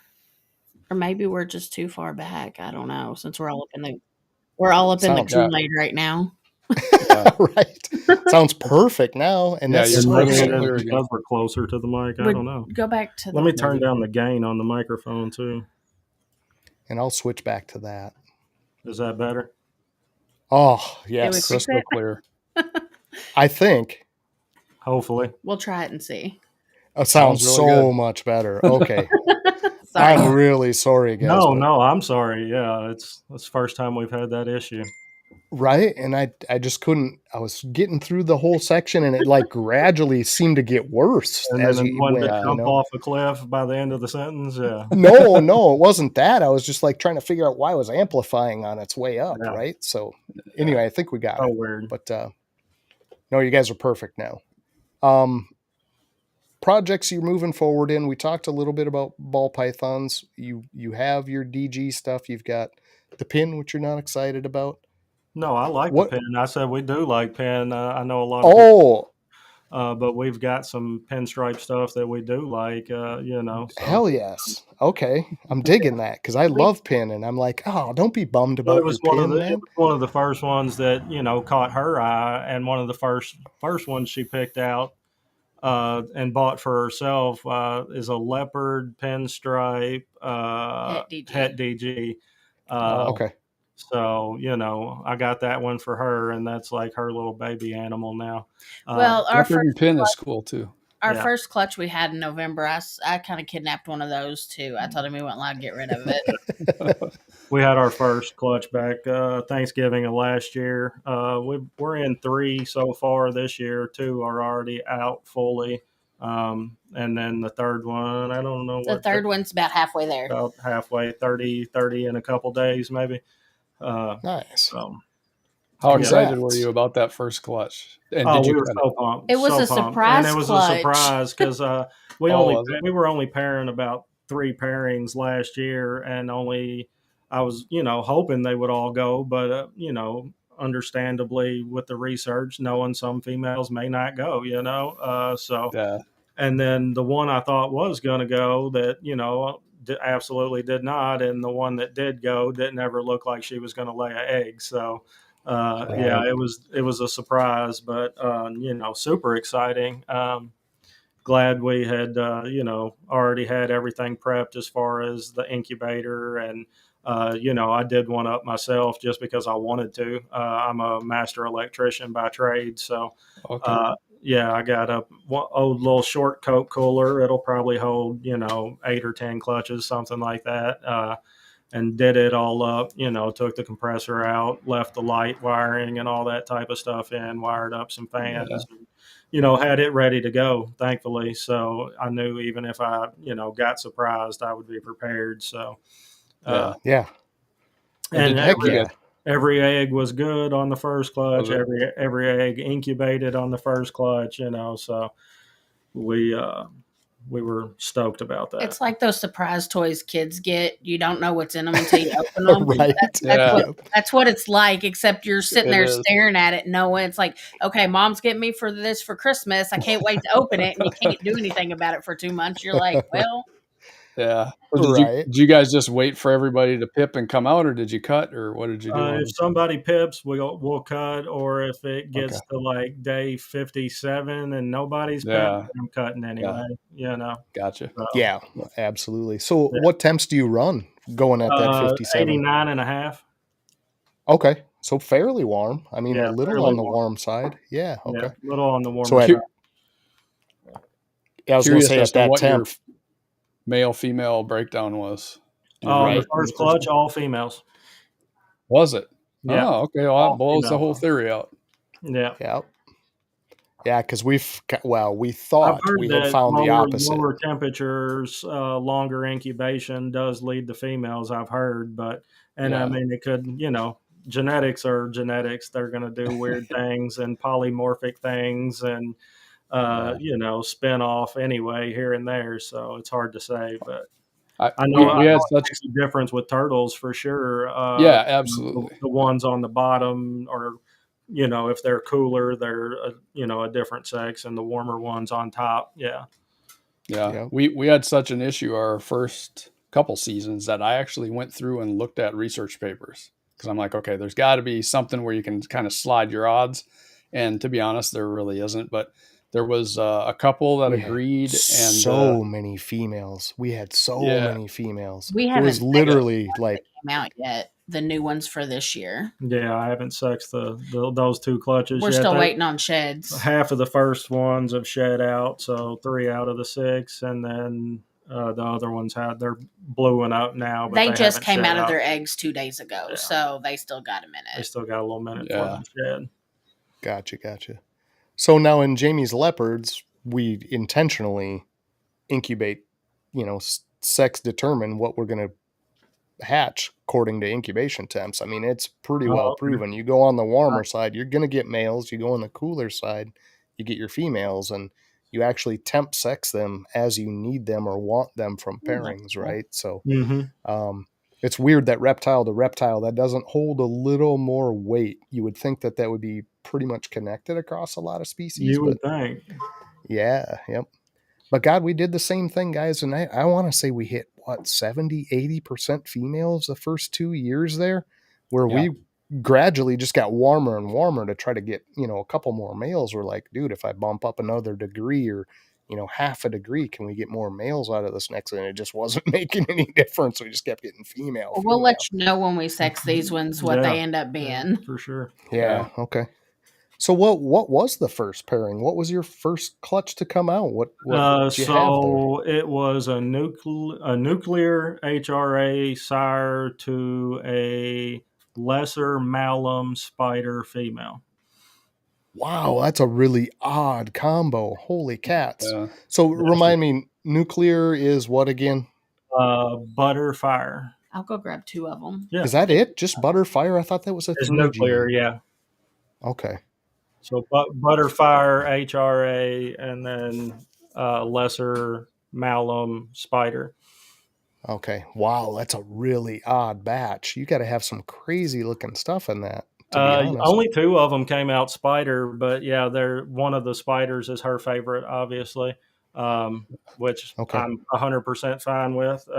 Or maybe we're just too far back. I don't know. Since we're all up in the Kool-Aid right now. Right. Sounds perfect now. And that's because we're closer to the mic. I don't know. Go back to Let me turn down the gain on the microphone too. And I'll switch back to that. Is that better? Oh, yes. Crystal clear. I think. Hopefully. We'll try it and see. It sounds really so much better. Okay. I'm really sorry, guys. No, I'm sorry. Yeah, it's the first time we've had that issue. Right. And I just couldn't. I was getting through the whole section and it like gradually seemed to get worse. And as then you wanted to jump off a cliff by the end of the sentence. Yeah. No, it wasn't that. I was just like trying to figure out why I was amplifying on its way up. Yeah. Right. So anyway, I think we got it. Weird. But no, you guys are perfect now. Projects you're moving forward in. We talked a little bit about ball pythons. You have your DG stuff. You've got the pin, which you're not excited about. No, I like the pin. I said we do like pin. I know a lot of people, but we've got some pinstripe stuff that we do like, So. Hell yes. Okay. I'm digging that because I love pin and I'm like, oh, don't be bummed about your pin, man. It was one of the first ones that, caught her eye, and one of the first ones she picked out and bought for herself is a leopard pinstripe het DG. Okay. So, I got that one for her, and that's like her little baby animal now. Well, our first pin is cool too. Our first clutch we had in November, I kind of kidnapped one of those too. I told him we weren't allowed to get rid of it. We had our first clutch back Thanksgiving of last year. We're in 3 so far this year. 2 are already out fully. And then the third one, I don't know. The third one's about halfway there. About halfway, 30 in a couple days maybe. Nice. How excited were you about that first clutch? And did you we were so pumped. It was a surprise. And it was clutch. A surprise because we were only pairing about 3 pairings last year, and I was hoping they would all go, but understandably with the research, knowing some females may not go, And then the one I thought was going to go that absolutely did not, and the one that did go didn't ever look like she was going to lay an egg. So. It was a surprise, but super exciting. Glad we had already had everything prepped as far as the incubator, and I did one up myself just because I wanted to. I'm a master electrician by trade, so I got a old little short Coke cooler. It'll probably hold 8 or 10 clutches, something like that. And did it all up, took the compressor out, left the light wiring and all that type of stuff in, wired up some fans, and, had it ready to go, thankfully. So I knew even if I, got surprised, I would be prepared. So, And every egg was good on the first clutch. Every egg incubated on the first clutch, so we were stoked about that. It's like those surprise toys kids get. You don't know what's in them until you open them. Right. That's what it's like, except you're sitting there staring at it knowing it's like, okay, mom's getting me for this for Christmas. I can't wait to open it, and you can't do anything about it for 2 months. You're like, well. Yeah. Did you guys just wait for everybody to pip and come out, or did you cut, or what did you do? If somebody pips, we'll cut, or if it gets to like day 57 and nobody's pipped, I'm cutting anyway. Gotcha. So, yeah, absolutely. So what temps do you run going at that 57? 89.5. Okay, so fairly warm. I mean, a little on the warm side. Yeah. Okay. Yeah, a little on the warm side. I was going to say at that temp. Male-female breakdown was. The first clutch, all females. Was it? Yeah. Oh, okay. Well, that blows the whole theory out. Yeah. Yeah, because we thought we had found the opposite. Lower temperatures, longer incubation does lead to females, I've heard. I mean, it could, genetics are genetics. They're going to do weird things and polymorphic things and, spin off anyway here and there. So it's hard to say, but I know we had such a difference with turtles for sure. Absolutely. The ones on the bottom are, if they're cooler, they're a different sex, and the warmer ones on top. Yeah. We had such an issue our first couple seasons that I actually went through and looked at research papers, because I'm like, okay, there's got to be something where you can kind of slide your odds. And to be honest, there really isn't, but there was a couple that agreed, and so many females. We had so many females. We haven't. It was literally like came out yet. The new ones for this year. Yeah, I haven't sexed those 2 clutches. We're still waiting on sheds. Half of the first ones have shed out, so 3 out of the 6, and then the other ones they're blowing up now. But they just came out of their eggs 2 days ago, so they still got a minute. They still got a little minute for them to shed. Gotcha. So now in Jamie's leopards, we intentionally incubate, sex determine what we're going to hatch according to incubation temps. I mean, it's pretty well proven. You go on the warmer side, you're going to get males. You go on the cooler side, you get your females, and you actually temp sex them as you need them or want them from pairings, right? So it's weird that reptile to reptile, that doesn't hold a little more weight. You would think that would be pretty much connected across a lot of species. You would think. Yeah, yep. But God, we did the same thing, guys. And I want to say we hit, 70, 80% females the first 2 years there, where we gradually just got warmer and warmer to try to get, a couple more males. We're like, dude, if I bump up another degree or, half a degree, can we get more males out of this next? And it just wasn't making any difference. We just kept getting female. We'll let you know when we sex these ones what they end up being. For sure. Yeah. Okay. So what was the first pairing? What was your first clutch to come out? What did you have there? It was a nuclear HRA sire to a lesser malum spider female. Wow, that's a really odd combo. Holy cats. So remind me, nuclear is what again? Butterfire. I'll go grab 2 of them. Yeah. Is that it? Just Butterfire? I thought that was a 3G. Nuclear, yeah. Okay. So Butterfire, HRA, and then lesser malum spider. Okay. Wow, that's a really odd batch. You got to have some crazy looking stuff in that. To be honest. Only 2 of them came out spider, but yeah, one of the spiders is her favorite, obviously, which I'm 100% fine with.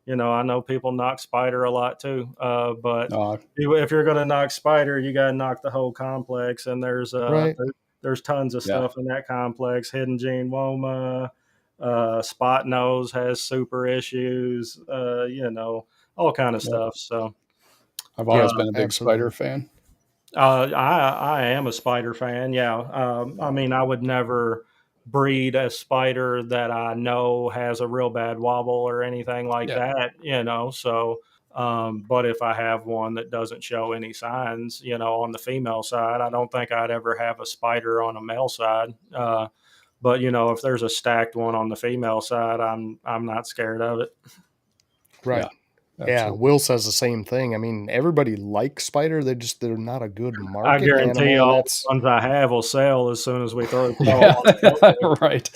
I know people knock spider a lot too, but if you're going to knock spider, you got to knock the whole complex. And there's tons of stuff in that complex. Hidden Gene Woma, Spot Nose has super issues, all kind of stuff. So I've always been a big spider fan. I am a spider fan. Yeah. I mean, I would never breed a spider that I know has a real bad wobble or anything like that, so, but if I have one that doesn't show any signs, on the female side, I don't think I'd ever have a spider on a male side. But if there's a stacked one on the female side, I'm not scared of it. Right. Yeah, Will says the same thing. I mean, everybody likes spider. They're not a good market. I guarantee all the ones I have will sell as soon as we throw it. Right.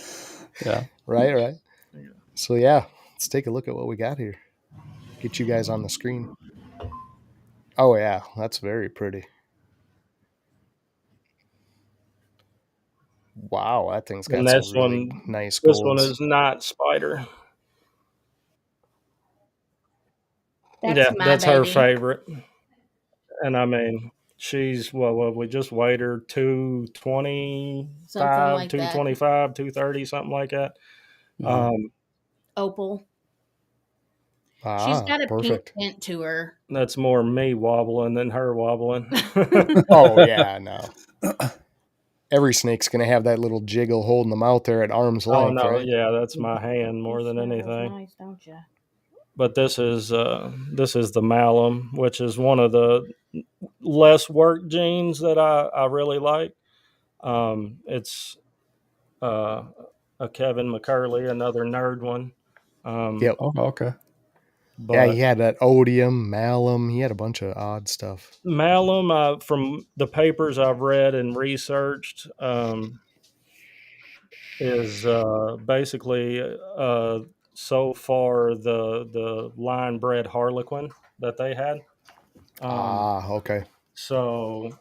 Yeah. Right. So let's take a look at what we got here. Get you guys on the screen. Oh yeah, that's very pretty. Wow, that thing's got some really nice golds. This one is not spider. That's her favorite. And I mean, she's we just weighed her 225, 225, 230, something like that. Opal. She's got a pink tint to her. That's more me wobbling than her wobbling. Oh yeah, no. Every snake's gonna have that little jiggle holding them out there at arm's length. Oh no, right? Yeah, that's my hand more than anything. Nice, don't you? But this is the malum, which is one of the less worked genes that I really like. It's a Kevin McCurley, another nerd one. Yep. Oh, okay. But he had that odium, malum. He had a bunch of odd stuff. Malum, from the papers I've read and researched, is basically so far the line bred harlequin that they had. Okay. So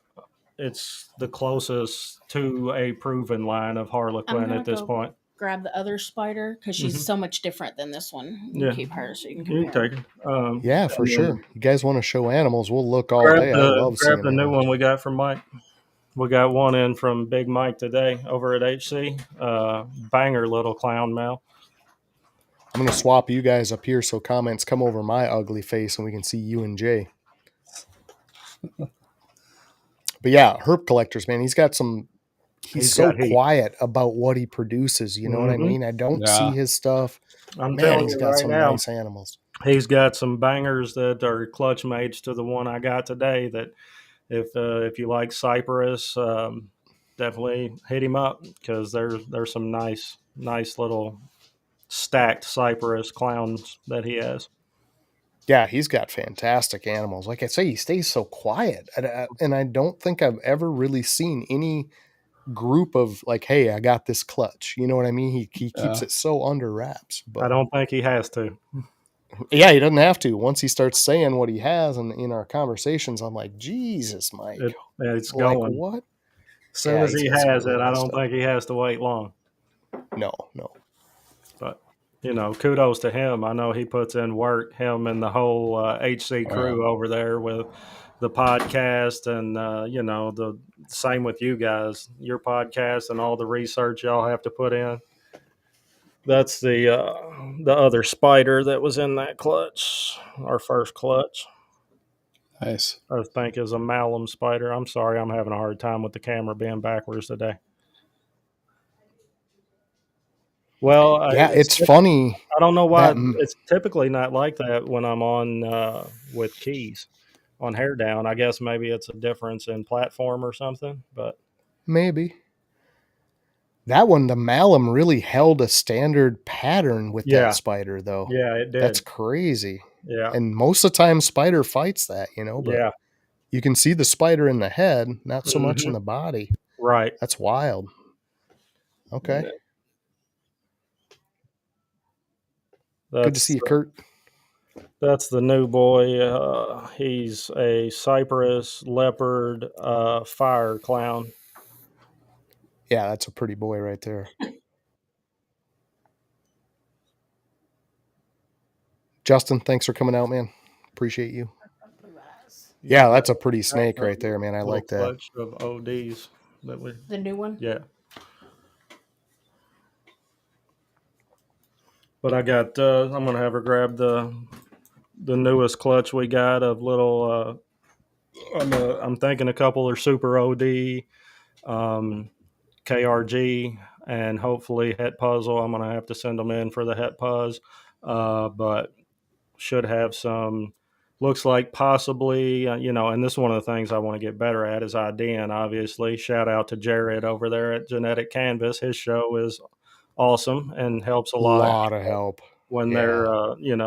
it's the closest to a proven line of harlequin at this point. Grab the other spider because she's so much different than this one. Keep her so you can compare. You can take her. Yeah, for sure. You guys want to show animals? We'll look all day. I love seeing Grab the new one we got from Mike. We got one in from Big Mike today over at HC. Banger little clown male. I'm going to swap you guys up here so comments come over my ugly face and we can see you and Jay. But yeah, herp collectors, man, he's so quiet about what he produces. You know what I mean? I don't see his stuff. He's got some nice animals. He's got some bangers that are clutch mates to the one I got today that if you like cypress, definitely hit him up because there's some nice little stacked cypress clowns that he has. Yeah, he's got fantastic animals. Like I say, he stays so quiet. And I don't think I've ever really seen any group of like, hey, I got this clutch. You know what I mean? He keeps it so under wraps. But I don't think he has to. Yeah, he doesn't have to. Once he starts saying what he has in our conversations, I'm like, Jesus, Mike. It's like, going. What? As soon as he has it, I don't think he has to wait long. No. But, kudos to him. I know he puts in work, him and the whole HC crew over there with the podcast and, the same with you guys, your podcast and all the research y'all have to put in. That's the other spider that was in that clutch, our first clutch. Nice. I think is a malum spider. I'm sorry, I'm having a hard time with the camera being backwards today. Well, it's funny. I don't know why it's typically not like that when I'm on with keys on hair down. I guess maybe it's a difference in platform or something, but maybe. That one, the malum really held a standard pattern with that spider, though. Yeah, it did. That's crazy. Yeah. And most of the time, spider fights that, but you can see the spider in the head, not so much in the body. Right. That's wild. Okay. Yeah. Good to see you, Kurt. That's the new boy. He's a cypress leopard fire clown. Yeah, that's a pretty boy right there. Justin, thanks for coming out, man. Appreciate you. Yeah, that's a pretty snake right there, man. I like that. Of ODs the new one. Yeah. But I got. I'm gonna have her grab the newest clutch we got of little. I'm thinking a couple are super OD, KRG, and hopefully Het Puzzle. I'm gonna have to send them in for the Het Puzz, but should have some. Looks like possibly, and this is one of the things I want to get better at is IDing, obviously. Shout out to Jared over there at Genetic Canvas. His show is awesome and helps a lot. A lot of help. When they're,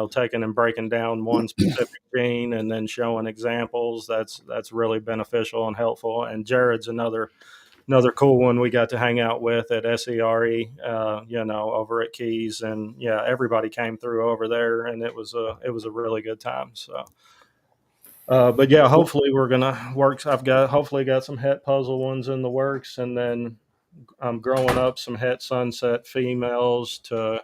taking and breaking down one specific gene and then showing examples, that's really beneficial and helpful. And Jared's another cool one we got to hang out with at SERE, over at Keys, and everybody came through over there, and it was a really good time. So, but hopefully we're gonna work. I've hopefully got some Het Puzzle ones in the works, and then I'm growing up some Het Sunset females to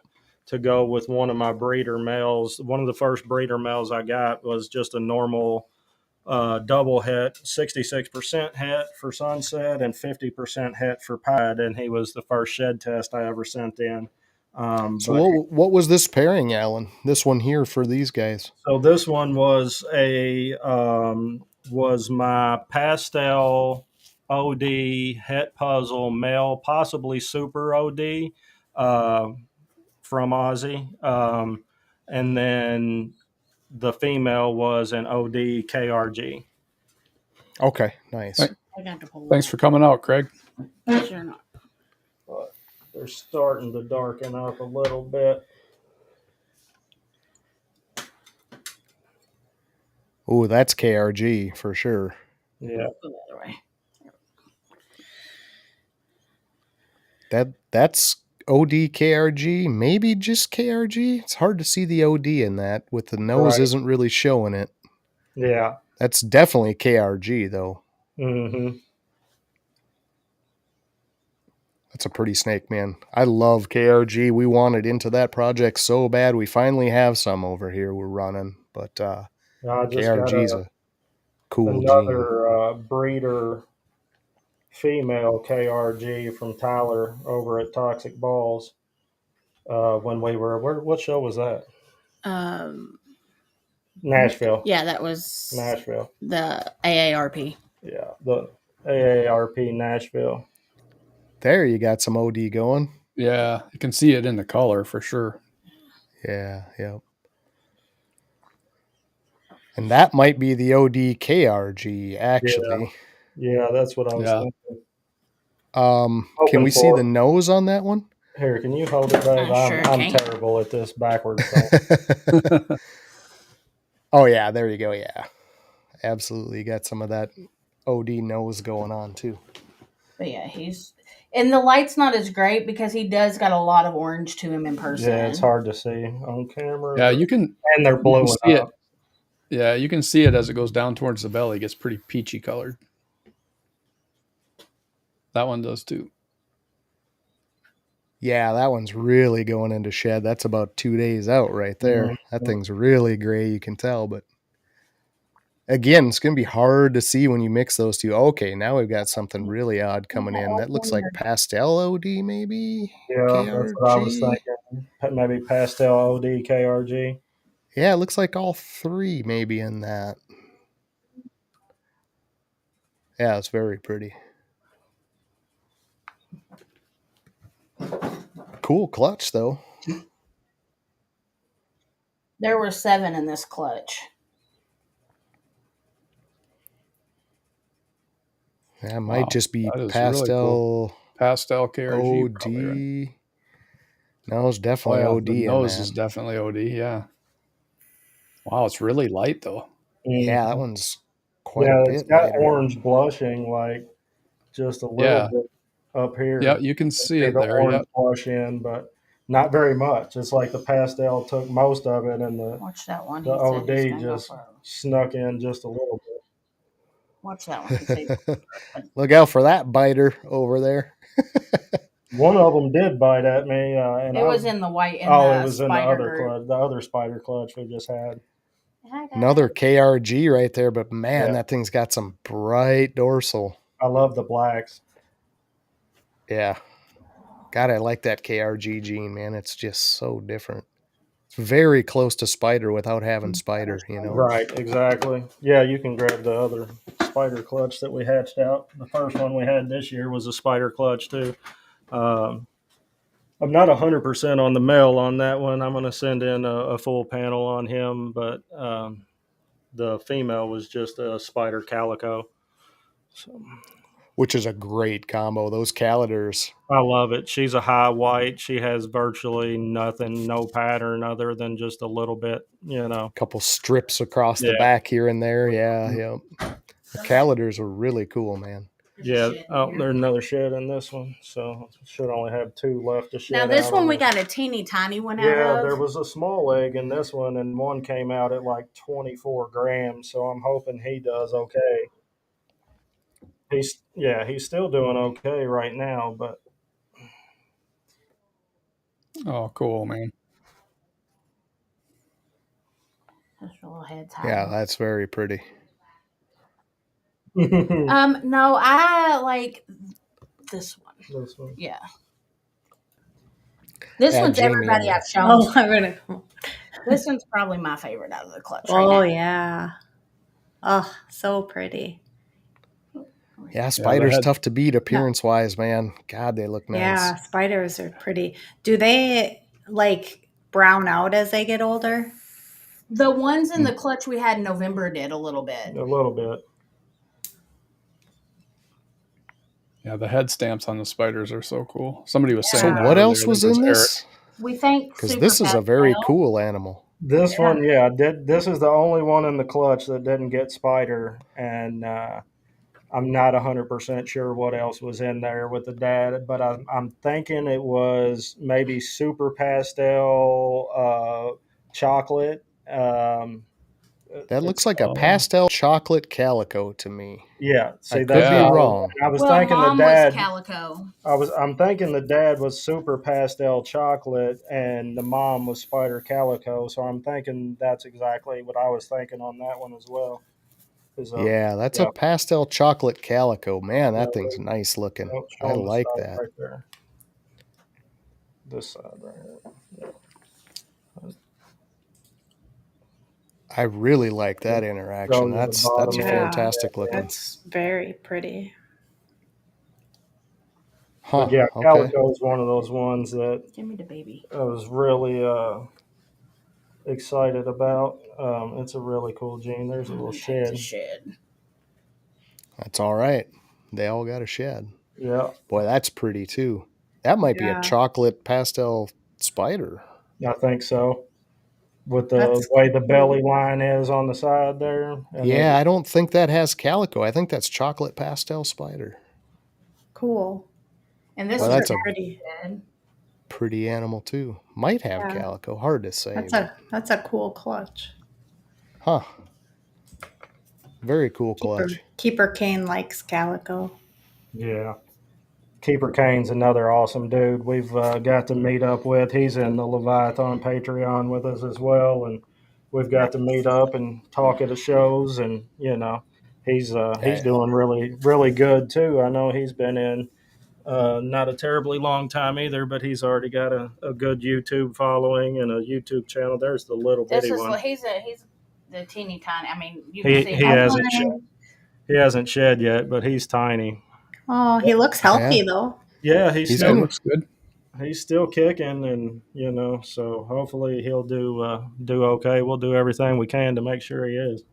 go with one of my breeder males. One of the first breeder males I got was just a normal double het, 66% het for Sunset and 50% het for Pied, and he was the first shed test I ever sent in. So what was this pairing, Alan? This one here for these guys? So this one was was my pastel OD het puzzle male, possibly super OD from Aussie, and then the female was an OD KRG. Okay, nice. Thanks for coming out, Craig. Sure not. But they're starting to darken up a little bit. Oh, that's KRG for sure. Yeah. That's OD KRG, maybe just KRG. It's hard to see the OD in that with the nose isn't really showing it. Yeah. That's definitely KRG though. Mm-hmm. That's a pretty snake, man. I love KRG. We wanted into that project so bad. We finally have some over here we're running, but KRG's a cool another breeder female KRG from Tyler over at Toxic Balls. When we were, what show was that? Nashville. Yeah, that was Nashville. The AARP. Yeah, the AARP Nashville. There you got some OD going. Yeah, you can see it in the color for sure. Yeah. And that might be the OD KRG, actually. Yeah, that's what I was thinking. Can we see the nose on that one? Here, can you hold it, Dave? I'm terrible at this backwards thing. Oh, yeah, there you go. Yeah, absolutely. You got some of that OD nose going on, too. But yeah, and the light's not as great because he does got a lot of orange to him in person. Yeah, it's hard to see on camera. Yeah, you can. And they're blowing up. Yeah, you can see it as it goes down towards the belly. It gets pretty peachy colored. That one does too. Yeah, that one's really going into shed. That's about 2 days out right there. Mm-hmm. That thing's really gray, you can tell. But again, it's going to be hard to see when you mix those two. Okay, now we've got something really odd coming in. That looks like pastel OD, maybe? Yeah, KRG? That's what I was thinking. Maybe pastel OD, KRG. Yeah, it looks like all three maybe in that. Yeah, it's very pretty. Cool clutch, though. There were 7 in this clutch. That might just be pastel. Really cool. Pastel KRG. OD. Right. No, it's definitely OD. The nose is definitely OD. Yeah. Wow, it's really light though. Yeah, that one's quite a bit. It's got lighter. orange blushing, like just a little bit up here. Yeah, you can see it the there. Orange blush in, but not very much. It's like the pastel took most of it, and watch that one. The OD just snuck in just a little bit. Watch that one. Look out for that biter over there. One of them did bite at me. And it was in the white. It was in the other clutch, the other spider clutch we just had. Another KRG right there, but man, that thing's got some bright dorsal. I love the blacks. Yeah. God, I like that KRG gene, man. It's just so different. It's very close to spider without having spider, you know? Right, exactly. Yeah, you can grab the other spider clutch that we hatched out. The first one we had this year was a spider clutch too. I'm not 100% on the male on that one. I'm going to send in a full panel on him, but the female was just a spider calico. So, which is a great combo. Those calidars. I love it. She's a high white. She has virtually nothing, no pattern other than just a little bit, you know. A couple strips across the back here and there. Yeah, yeah. The calidars are really cool, man. Yeah. Oh, there's another shed in this one. So should only have 2 left to shed. Now this one we got a teeny tiny one out of. Yeah, there was a small egg in this one, and one came out at like 24 grams. So I'm hoping he does okay. He's still doing okay right now, but. Oh, cool, man. Yeah, that's very pretty. No, I like this one. This one. Yeah. This one's Jamie everybody I've shown. Oh, I'm gonna. This one's probably my favorite out of the clutch. Oh yeah. Oh, so pretty. Yeah, spiders tough to beat appearance wise, man. God, they look nice. Yeah, spiders are pretty. Do they like brown out as they get older? The ones in the clutch we had in November did a little bit. A little bit. Yeah, the head stamps on the spiders are so cool. Somebody was saying that. So what else was in this? We think because this is a very cool animal. This one, this is the only one in the clutch that didn't get spider, and I'm not 100% sure what else was in there with the dad, but I'm thinking it was maybe super pastel chocolate. That looks like a pastel chocolate calico to me. Yeah, see, I could be wrong. I was thinking the dad. Was calico. I'm thinking the dad was super pastel chocolate, and the mom was spider calico. So I'm thinking that's exactly what I was thinking on that one as well. Yeah, that's a pastel chocolate calico. Man, that thing's nice looking. I like that. Right there. This side right here. Yeah. I really like that interaction. That's fantastic looking. That's very pretty. Huh. But yeah, calico is one of those ones that give me the baby. I was really excited about. It's a really cool gene. There's a little shed. It's a shed. That's all right. They all got a shed. Yeah. Boy, that's pretty too. That might be a chocolate pastel spider. I think so. With the way the belly line is on the side there. Yeah, I don't think that has calico. I think that's chocolate pastel spider. Cool. And this is pretty animal too. Might have calico. Hard to say. That's a cool clutch. Huh. Very cool clutch. Keeper Kane likes calico. Yeah. Keeper Kane's another awesome dude we've got to meet up with. He's in the Leviathan Patreon with us as well, and we've got to meet up and talk at the shows, and he's doing really, really good too. I know he's been in not a terribly long time either, but he's already got a good YouTube following and a YouTube channel. There's the little bitty one. He's the teeny tiny. I mean, you can see he hasn't He hasn't shed yet, but he's tiny. Oh, he looks healthy though. Yeah, He's Yeah, it looks good. he's still kicking, and so hopefully he'll do okay. We'll do everything we can to make sure he is.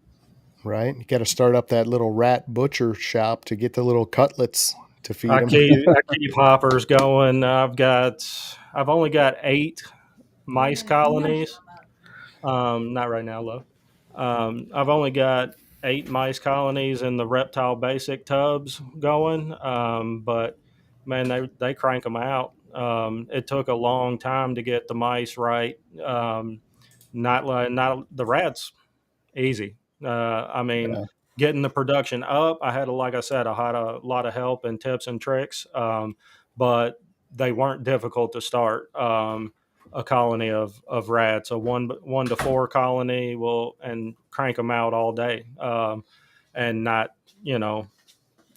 Right, you got to start up that little rat butcher shop to get the little cutlets to feed I him. keep hoppers going. I've only got 8 mice colonies. Not right now, love. I've only got 8 mice colonies in the reptile basic tubs going, but man, they crank them out. It took a long time to get the mice right. Not the rats easy. I mean, Yeah. getting the production up, like I said, I had a lot of help and tips and tricks, but they weren't difficult to start. A colony of rats, a 1 to 4 colony and crank them out all day, and not,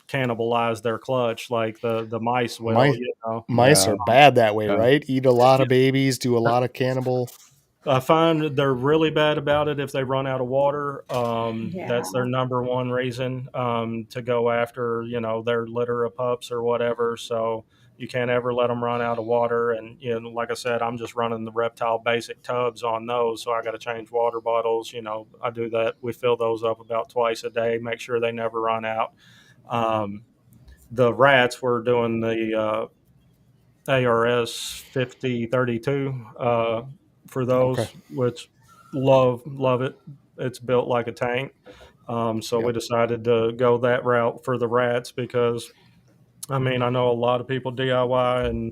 cannibalize their clutch like the mice will, Mice Yeah. are bad that way, Yeah. right? Eat a lot of babies, do a lot of cannibal. I find they're really bad about it if they run out of water. That's their number one reason to go after, their litter of pups or whatever. So you can't ever let them run out of water. And, like I said, I'm just running the reptile basic tubs on those. So I got to change water bottles. I do that. We fill those up about twice a day, make sure they never run out. The rats, were doing the ARS 5032 for those, Okay. which love it. It's built like a tank. So we Yep. decided to go that route for the rats because, I mean, I know a lot of people DIY and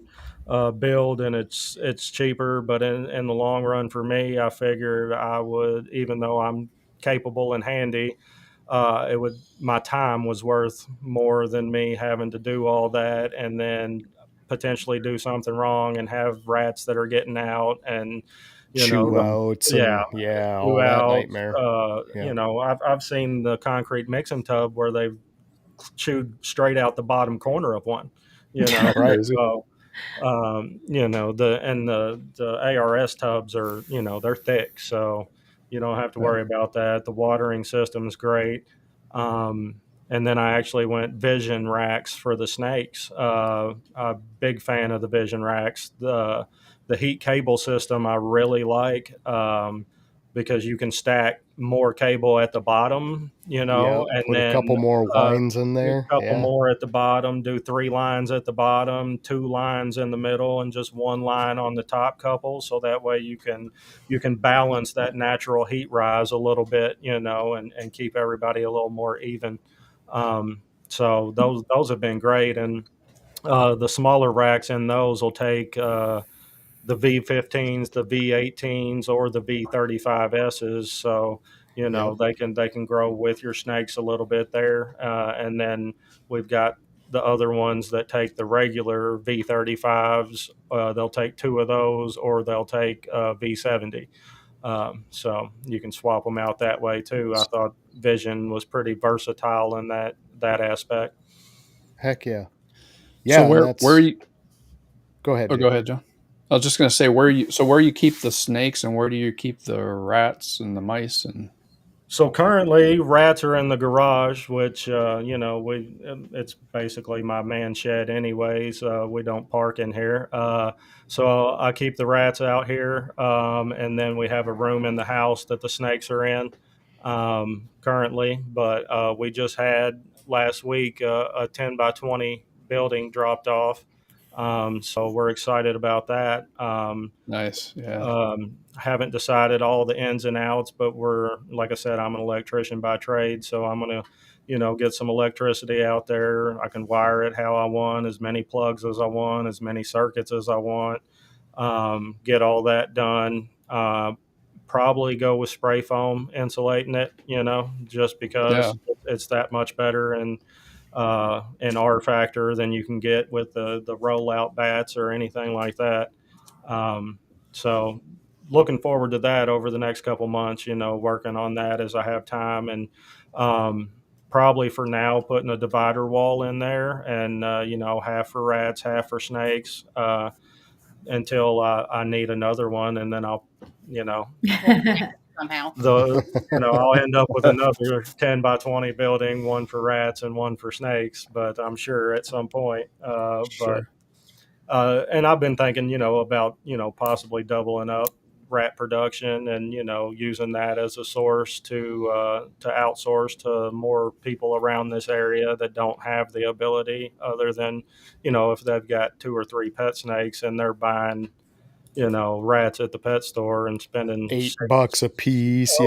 build, and it's cheaper. But in the long run, for me, I figured I would, even though I'm capable and handy, my time was worth more than me having to do all that and then potentially do something wrong and have rats that are getting out and Chew outs yeah, and all that throughout. nightmare. Yeah. I've seen the concrete mixing tub where they've chewed straight out the bottom corner of one. Right. So the ARS tubs are, they're thick, so you don't have to worry about that. The watering system is great. And then I actually went vision racks for the snakes. A big fan of the vision racks. The heat cable system I really like, because you can stack more cable at the bottom, Yeah. and Put a then couple more lines in a there. couple Yeah. more at the bottom, do 3 lines at the bottom, 2 lines in the middle, and just 1 line on the top couple. So that way you can balance that natural heat rise a little bit, and keep everybody a little more even. So those have been great. And the smaller racks in those will take the V15s, the V18s, or the V35Ss. So Yep. they can grow with your snakes a little bit there. And then we've got the other ones that take the regular V35s. They'll take 2 of those, or they'll take V70. So you can swap them out that way too. I thought Vision was pretty versatile in that aspect. Heck yeah. So Yeah. And where you? Go ahead. Oh, go ahead, John. I was just going to say where you keep the snakes and where do you keep the rats and the mice and. So currently, rats are in the garage, which it's basically my man shed, anyways. We don't park in here, so I keep the rats out here, and then we have a room in the house that the snakes are in currently. But we just had last week a 10 by 20 building dropped off, so we're excited about that. Nice, yeah. Haven't decided all the ins and outs, but like I said, I'm an electrician by trade, so I'm gonna, get some electricity out there. I can wire it how I want, as many plugs as I want, as many circuits as I want. Get all that done. Probably go with spray foam insulating it, just Yeah. because it's that much better and an R factor than you can get with the rollout bats or anything like that. So looking forward to that over the next couple months, working on that as I have time, and probably for now putting a divider wall in there and, half for rats, half for snakes, until I need another one. And then I'll, somehow. I'll end up with another 10 by 20 building, one for rats and one for snakes, but I'm sure at some point. Sure. And I've been thinking, about, possibly doubling up rat production and, using that as a source to outsource to more people around this area that don't have the ability other than, if they've got 2 or 3 pet snakes and they're buying, rats at the pet store and spending $8 a piece,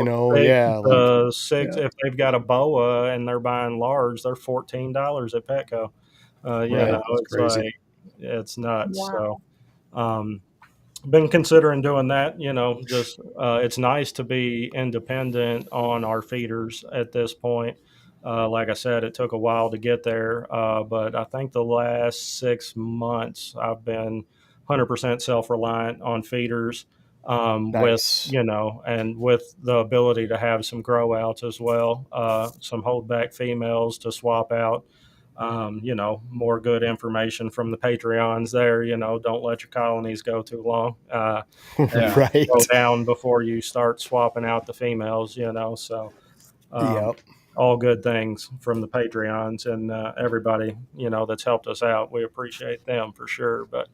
six. If they've got a boa and they're buying large, they're $14 at Petco. It's crazy. like, it's nuts. Wow. So, been considering doing that. Just it's nice to be independent on our feeders at this point. Like I said, it took a while to get there, but I think the last 6 months I've been 100% self-reliant on feeders. Nice. With and with the ability to have some grow outs as well, some holdback females to swap out. More good information from the Patreons there. Don't let your colonies go too long. And Right. go down before you start swapping out the females. So Yep. all good things from the Patreons and everybody that's helped us out. We appreciate them for sure. But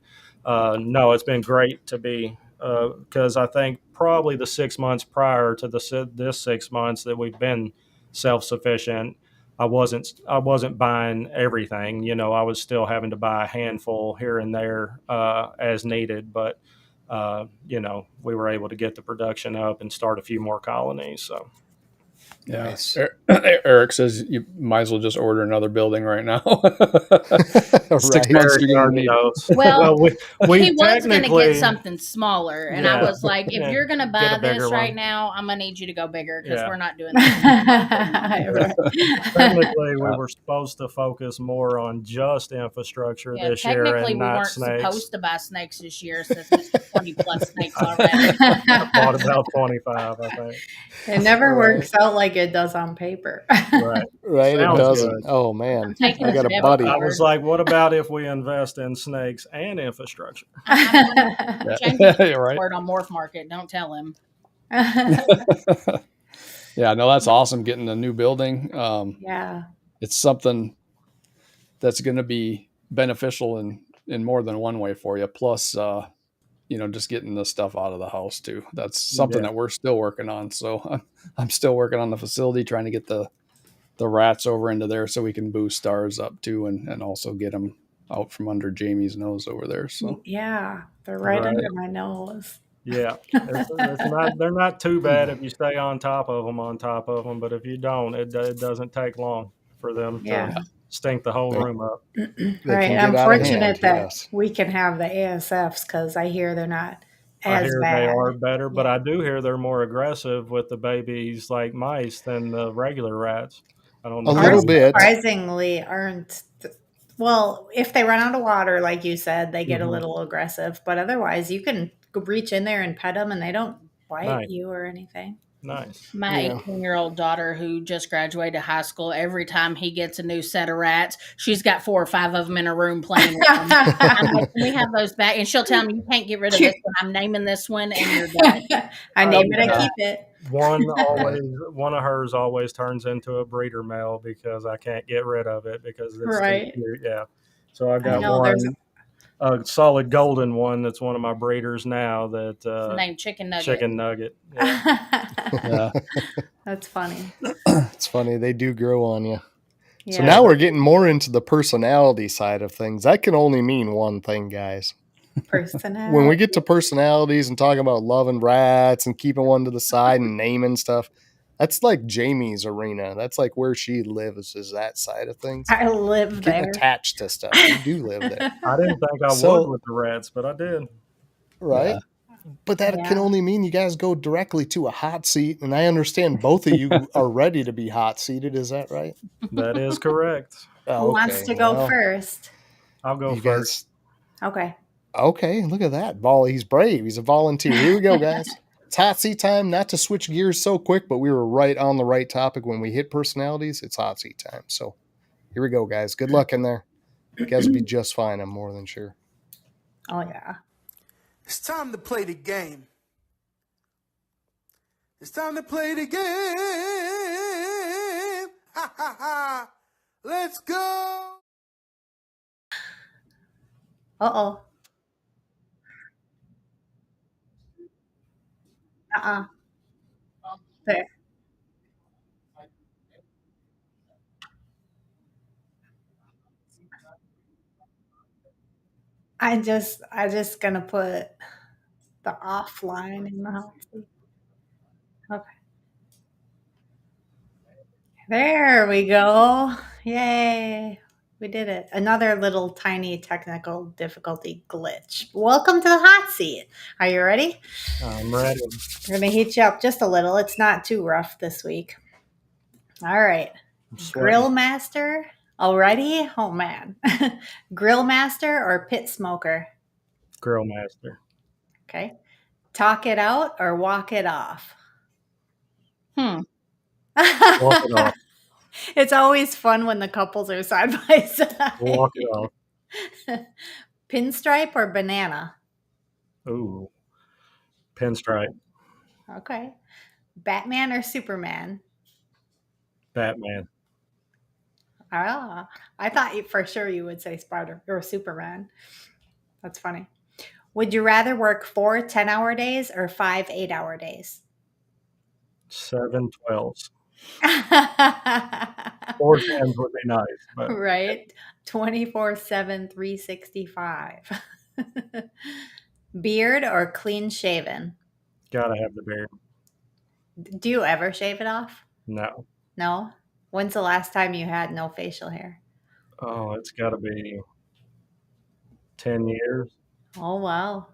no, it's been great to be because I think probably the 6 months prior to this 6 months that we've been self-sufficient, I wasn't buying everything. I was still having to buy a handful here and there as needed, but we were able to get the production up and start a few more colonies. So. Yeah. Nice. Eric says you might as well just order another building right now. 6 Right. months you're gonna need. Well, we he was going to get something smaller, and I Yeah. was like, if you're going to Get buy a bigger this right one. now, I'm going to need you to go bigger because Yeah. we're not doing that. Technically, we were supposed to focus more on just infrastructure Yeah, this year technically, and we not weren't snakes. supposed to buy snakes this year since there's 20 plus snakes already. I bought about 25, I think. It never Right. works out like it does on paper. Right. Right. It Sounds doesn't. good. Oh man. I'm taking I got a his buddy. I was like, what about if we invest in snakes and infrastructure? Change the Right. word on Morph Market. Don't tell him. Yeah, no, that's awesome. Getting a new building. Yeah. It's something that's going to be beneficial in more than one way for you. Plus, just getting the stuff out of the house too. That's something that we're still working on. So I'm still working on the facility, trying to get the rats over into there so we can boost ours up too, and also get them out from under Jamie's nose over there. So Yeah, they're right under my nose. Yeah, they're not too bad if you stay on top of them, but if you don't, it doesn't take long for them to stink the whole room up. Right. I'm fortunate that we can have the ASFs because I hear they're not as I hear bad. they are better, but I do hear they're more aggressive with the babies like mice than the regular rats. I don't know. A little bit. Surprisingly aren't. Well, if they run out of water, like you said, they get a little aggressive. But otherwise, you can reach in there and pet them, and they don't bite you or anything. Nice. My 18-year-old daughter who just graduated high school, every time he gets a new set of rats, she's got 4 or 5 of them in a room playing with them. I'm like, can we have those back? And she'll tell me, you can't get rid of this one. I'm naming this one, and you're done. I name it and keep it. One of hers always turns into a breeder male because I can't get rid of it because it's too cute. Yeah. So I got one. A solid golden one that's one of my breeders now that named Chicken Nugget. Chicken Nugget. Yeah. That's funny. It's funny. They do grow on you. Yeah. So now we're getting more into the personality side of things. That can only mean one thing, guys. Personality. When we get to personalities and talking about loving rats and keeping one to the side and naming stuff, that's like Jamie's arena. That's like where she lives, is that side of things. I live Getting there. attached to stuff. You do live there. I didn't think I would with the rats, but I did. Right? Yeah. But that can only mean you guys go directly to a hot seat. And I understand both of you are ready to be hot seated. Is that right? That is correct. Who wants to go first? I'll go first. Okay. Okay, look at that. He's brave. He's a volunteer. Here we go, guys. It's hot seat time. Not to switch gears so quick, but we were right on the right topic. When we hit personalities, it's hot seat time. So here we go, guys. Good luck in there. You guys will be just fine, I'm more than sure. Oh, yeah. It's time to play the game. It's time to play the game. Ha ha ha. Let's go. Uh-oh. Uh-uh. There. I just gonna put the offline in the hot seat. Okay. There we go. Yay. We did it. Another little tiny technical difficulty glitch. Welcome to the hot seat. Are you ready? I'm ready. We're going to heat you up just a little. It's not too rough this week. All right. Grill master. Already? Oh, man. Grill master or pit smoker? Grill master. Okay. Talk it out or walk it off? Walk it off. It's always fun when the couples are side by side. Walk it off. Pinstripe or banana? Ooh. Pinstripe. Okay. Batman or Superman? Batman. Ah, I thought for sure you would say Spider or Superman. That's funny. Would you rather work 4 10-hour days or 5 8-hour days? 7 12s. 4 10s would be nice. But Right? 24/7, 365. Beard or clean shaven? gotta have the beard. Do you ever shave it off? No. No? When's the last time you had no facial hair? Oh, it's gotta be 10 years. Oh, wow.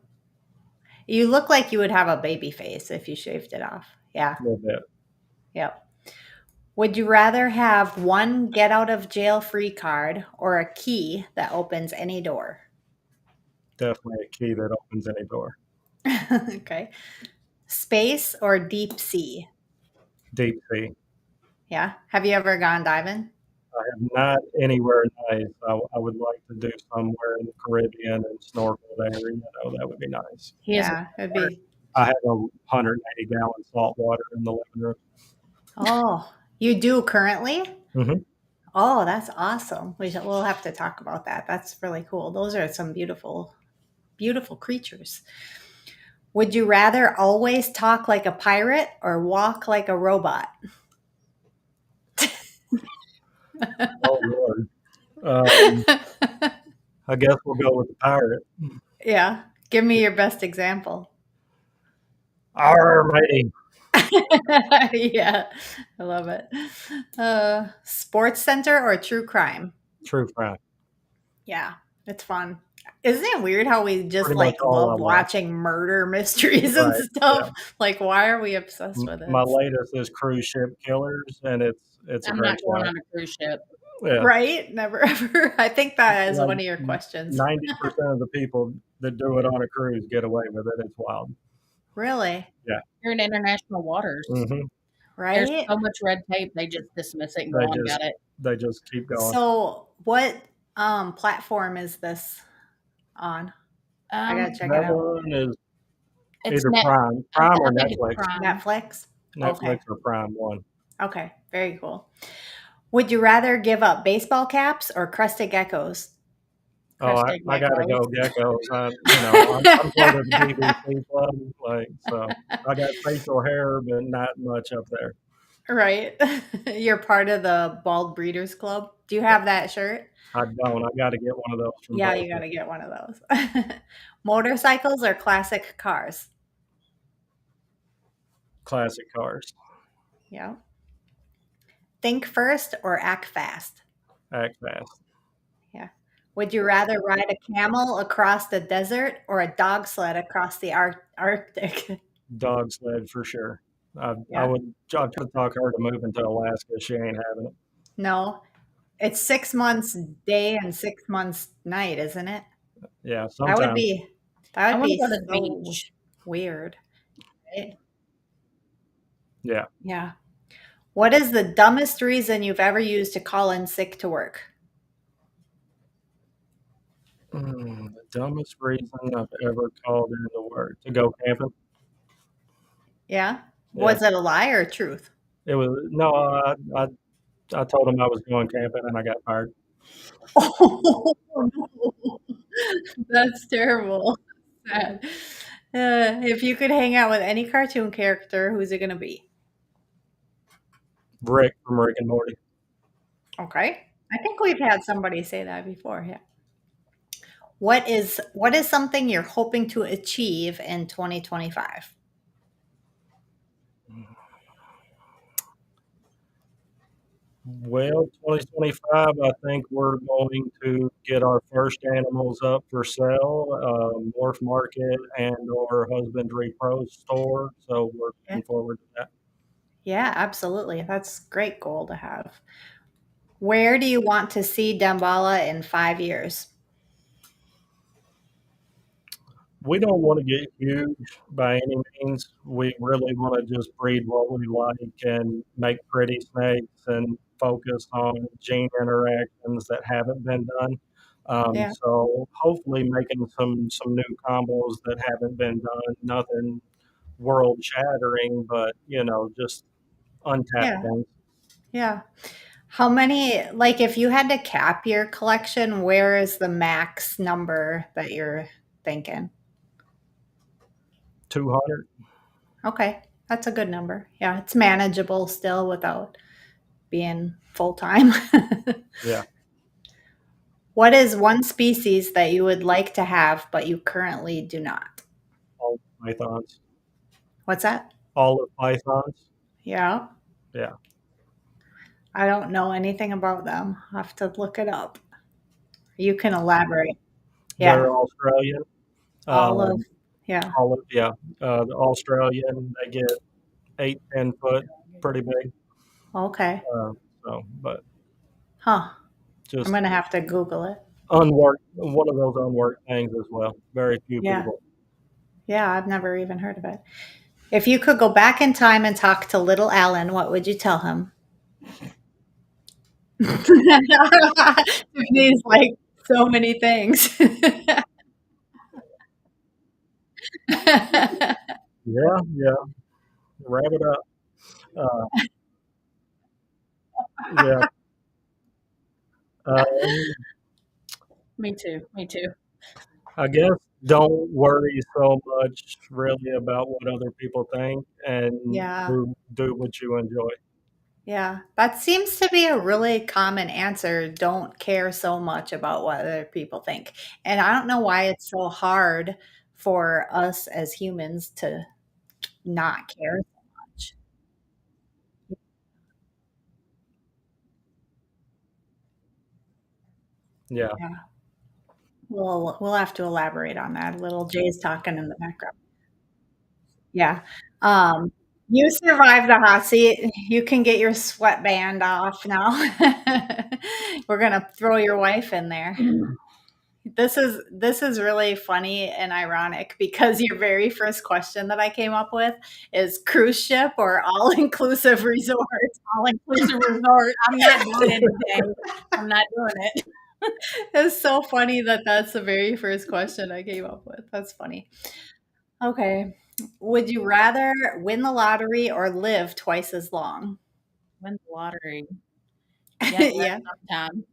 You look like you would have a baby face if you shaved it off. Yeah. A little bit. Yep. Would you rather have one get out of jail free card or a key that opens any door? Definitely a key that opens any door. Okay. Space or deep sea? Deep sea. Yeah. Have you ever gone diving? I have not anywhere nice. I would like to do somewhere in the Caribbean and snorkel there. That would be nice. Yeah, it'd be. I have a 180-gallon salt water in the living room. Oh, you do currently? Mm-hmm. Oh, that's awesome. We'll have to talk about that. That's really cool. Those are some beautiful, beautiful creatures. Would you rather always talk like a pirate or walk like a robot? Oh, Lord. I guess we'll go with the pirate. Yeah. Give me your best example. Arr, matey. Yeah, I love it. Sports Center or True Crime? True crime. Yeah, it's fun. Isn't it weird how we just Pretty much all love I watch. watching murder mysteries and Right, stuff? yeah. Like, why are we obsessed with it? My latest is Cruise Ship Killers, and it's a I'm great not going show. on a cruise ship. Yeah. Right? Never ever. I think that is Like, one of your questions. 90% of the people that do it on a cruise get away with it. It's wild. Really? Yeah. You're in international waters. Mm-hmm. Right? There's so much red tape, they just dismiss it and go on about it. They just keep going. So, what platform is this on? I gotta check it That out. one is It's either Prime or I think it's Netflix. Prime. Netflix? Netflix Okay. or Prime one. Okay, very cool. Would you rather give up baseball caps or crested geckos? Oh, Crested I gotta go geckos. geckos. I'm part of the BBC club, so I got facial hair, but not much up there. Right. You're part of the Bald Breeders Club. Do you have that shirt? I don't. I got to get one of those from Yeah, Baltimore. you got to get one of those. Motorcycles or classic cars? Classic cars. Yeah. Think first or act fast? Act fast. Yeah. Would you rather ride a camel across the desert or a dog sled across the Arctic? Dog sled for sure. I Yeah. would talk her to move into Alaska. She ain't having it. No. It's 6 months day and 6 months night, isn't it? Yeah, That sometimes. would be I want to go to the so beach. weird. Right? Yeah. Yeah. What is the dumbest reason you've ever used to call in sick to work? The dumbest reason I've ever called into work to go camping. Yeah. Was it a lie or truth? It was no. I told him I was going camping, and I got fired. Oh, no. That's terrible. Sad. If you could hang out with any cartoon character, who's it going to be? Rick from Rick and Morty. Okay. I think we've had somebody say that before. Yeah. What is something you're hoping to achieve in 2025? Well, 2025, I think we're going to get our first animals up for sale, Morph Market and/or Husbandry Pro Store. So we're Yeah. looking forward to that. Yeah, absolutely. That's a great goal to have. Where do you want to see Damballah in 5 years? We don't want to get huge by any means. We really want to just breed what we like and make pretty snakes and focus on gene interactions that haven't been done. Yeah. So hopefully making some new combos that haven't been done. Nothing world shattering, but just untapped Yeah. things. Yeah. How many, like, if you had to cap your collection, where is the max number that you're thinking? 200. Okay. That's a good number. Yeah. It's manageable still without being full time. Yeah. What is one species that you would like to have, but you currently do not? All pythons. What's that? All of pythons. Yeah. Yeah. I don't know anything about them. I'll have to look it up. You can elaborate. Yeah. They're Australian. All of, yeah. The Australian, they get 8-10 foot, pretty big. Okay. But Huh. I'm just going to have to Google it. unworked, one of those unworked things as well. Very few Yeah. people. Yeah, I've never even heard of it. If you could go back in time and talk to little Alan, what would you tell him? He's like so many things. Yeah. Wrap it up. Yeah. Me too. I guess don't worry so much really about what other people think and Yeah. do what you enjoy. Yeah. That seems to be a really common answer. Don't care so much about what other people think. And I don't know why it's so hard for us as humans to not care so much. Yeah. Yeah. We'll have to elaborate on that. Little Jay's talking in the background. Yeah. You survived the hot seat. You can get your sweatband off now. We're gonna throw your wife in there. This is really funny and ironic because your very first question that I came up with is cruise ship or all inclusive resort. All inclusive resort. I'm not doing anything. I'm not doing it. It's so funny that that's the very first question I came up with. That's funny. Okay. Would you rather win the lottery or live twice as long? Win the lottery. Yeah, sometime.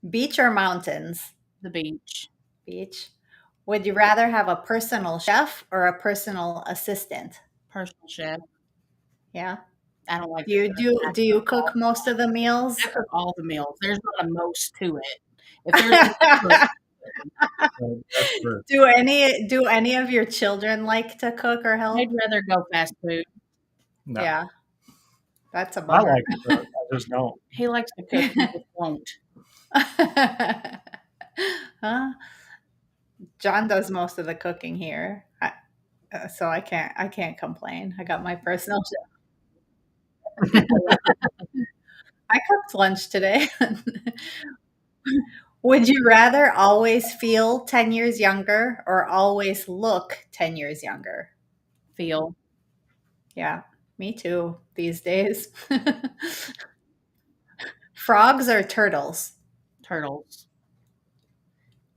Beach or mountains? The beach. Beach. Would you rather have a personal chef or a personal assistant? Personal chef. Yeah. I don't like. Do you cook most of the meals? I cook all the meals. There's not a most to it. If there's That's true. do any of your children like to cook or help? I'd rather go fast food. No. Yeah. That's a I bummer. like to cook. I just don't. He likes to cook. He just won't. Huh? John does most of the cooking here, so I can't complain. I got my personal chef. I cooked lunch today. Would you rather always feel 10 years younger or always look 10 years younger? Feel. Yeah, me too these days. Frogs or turtles? Turtles.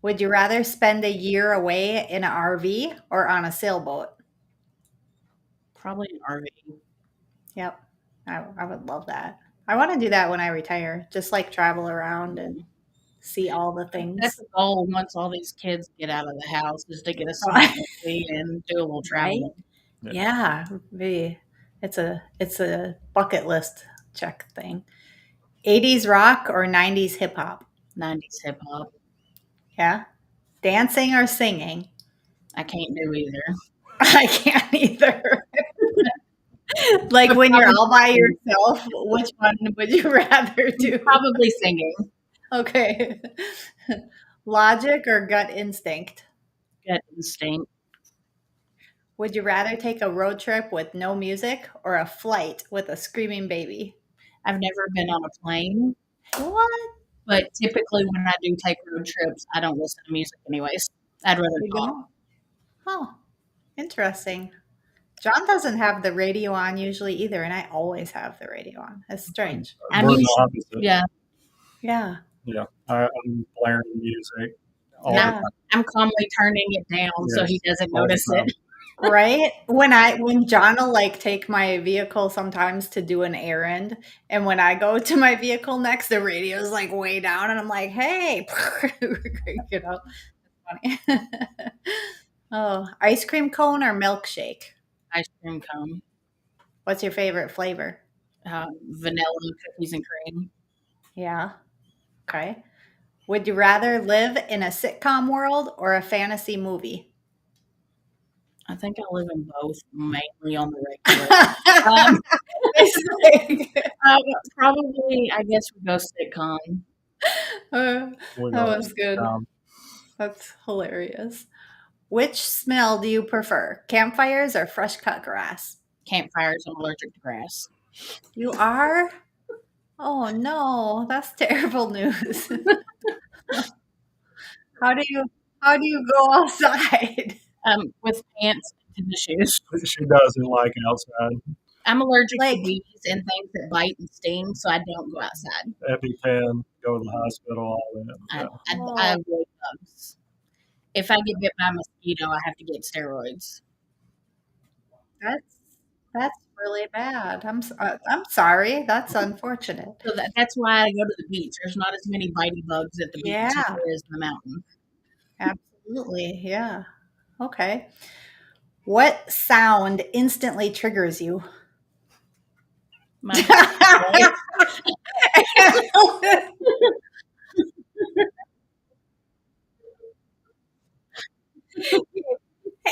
Would you rather spend a year away in an RV or on a sailboat? Probably an RV. Yep. I would love that. I want to do that when I retire, just like travel around and see all the things. That's the goal once all these kids get out of the house, is to get a small RV and do a little traveling. Right? Yeah. It's a bucket list check thing. 80s rock or 90s hip hop? 90s hip hop. Yeah. Dancing or singing? I can't do either. I can't either. Like when you're all by yourself, which one would you rather do? Probably singing. Okay. Logic or gut instinct? Gut instinct. Would you rather take a road trip with no music or a flight with a screaming baby? I've never been on a plane. What? But typically when I do take road trips, I don't listen to music anyways. I'd rather talk. Oh, interesting. John doesn't have the radio on usually either, and I always have the radio on. It's strange. We're the opposite. Yeah. Yeah. Yeah. I'm blaring music. I'm calmly turning it down so he doesn't notice it. Right? When John will like take my vehicle sometimes to do an errand, and when I go to my vehicle next, the radio's like way down, and I'm like, hey, you know, it's funny. Oh, ice cream cone or milkshake? Ice cream cone. What's your favorite flavor? Vanilla, cookies and cream. Yeah. Okay. Would you rather live in a sitcom world or a fantasy movie? I think I live in both, mainly on the regular. Probably, I guess we go sitcom. That was good. That's hilarious. Which smell do you prefer? Campfires or fresh cut grass? Campfires. I'm allergic to grass. You are? Oh no, that's terrible news. How do you go outside? With pants and tennis shoes. She doesn't like outside. I'm allergic to bees and things that bite and sting, so I don't go outside. EpiPen, go to the hospital, all that. I avoid bugs. If I get bit by a mosquito, I have to get steroids. That's really bad. I'm sorry. That's unfortunate. So that's why I go to the beach. There's not as many bitey bugs at the beach as there is in the mountain. Absolutely. Yeah. Okay. What sound instantly triggers you?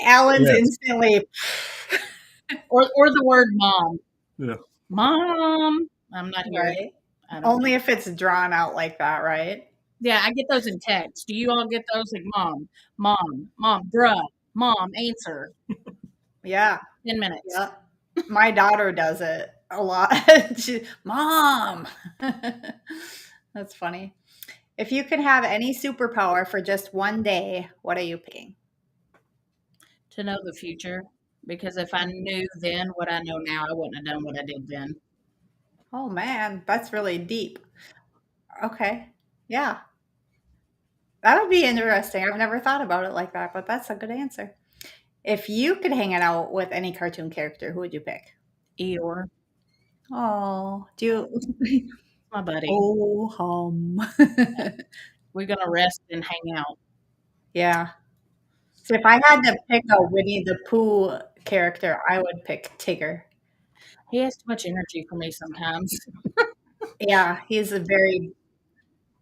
Alan's instantly. Or the word mom. Yeah. Mom. I'm not here. Right. Only if it's drawn out like that, right? Yeah, I get those in text. Do you all get those like mom, bruh, mom, answer? Yeah. 10 minutes. Yeah. My daughter does it a lot. Mom. That's funny. If you could have any superpower for just one day, what are you picking? To know the future. Because if I knew then what I know now, I wouldn't have done what I did then. Oh, man. That's really deep. Okay. Yeah. That would be interesting. I've never thought about it like that, but that's a good answer. If you could hang out with any cartoon character, who would you pick? Eeyore. Oh, do you? My buddy. Oh, We're going to rest and hang out. Yeah. So if I had to pick a Winnie the Pooh character, I would pick Tigger. He has too much energy for me sometimes. Yeah, he's a very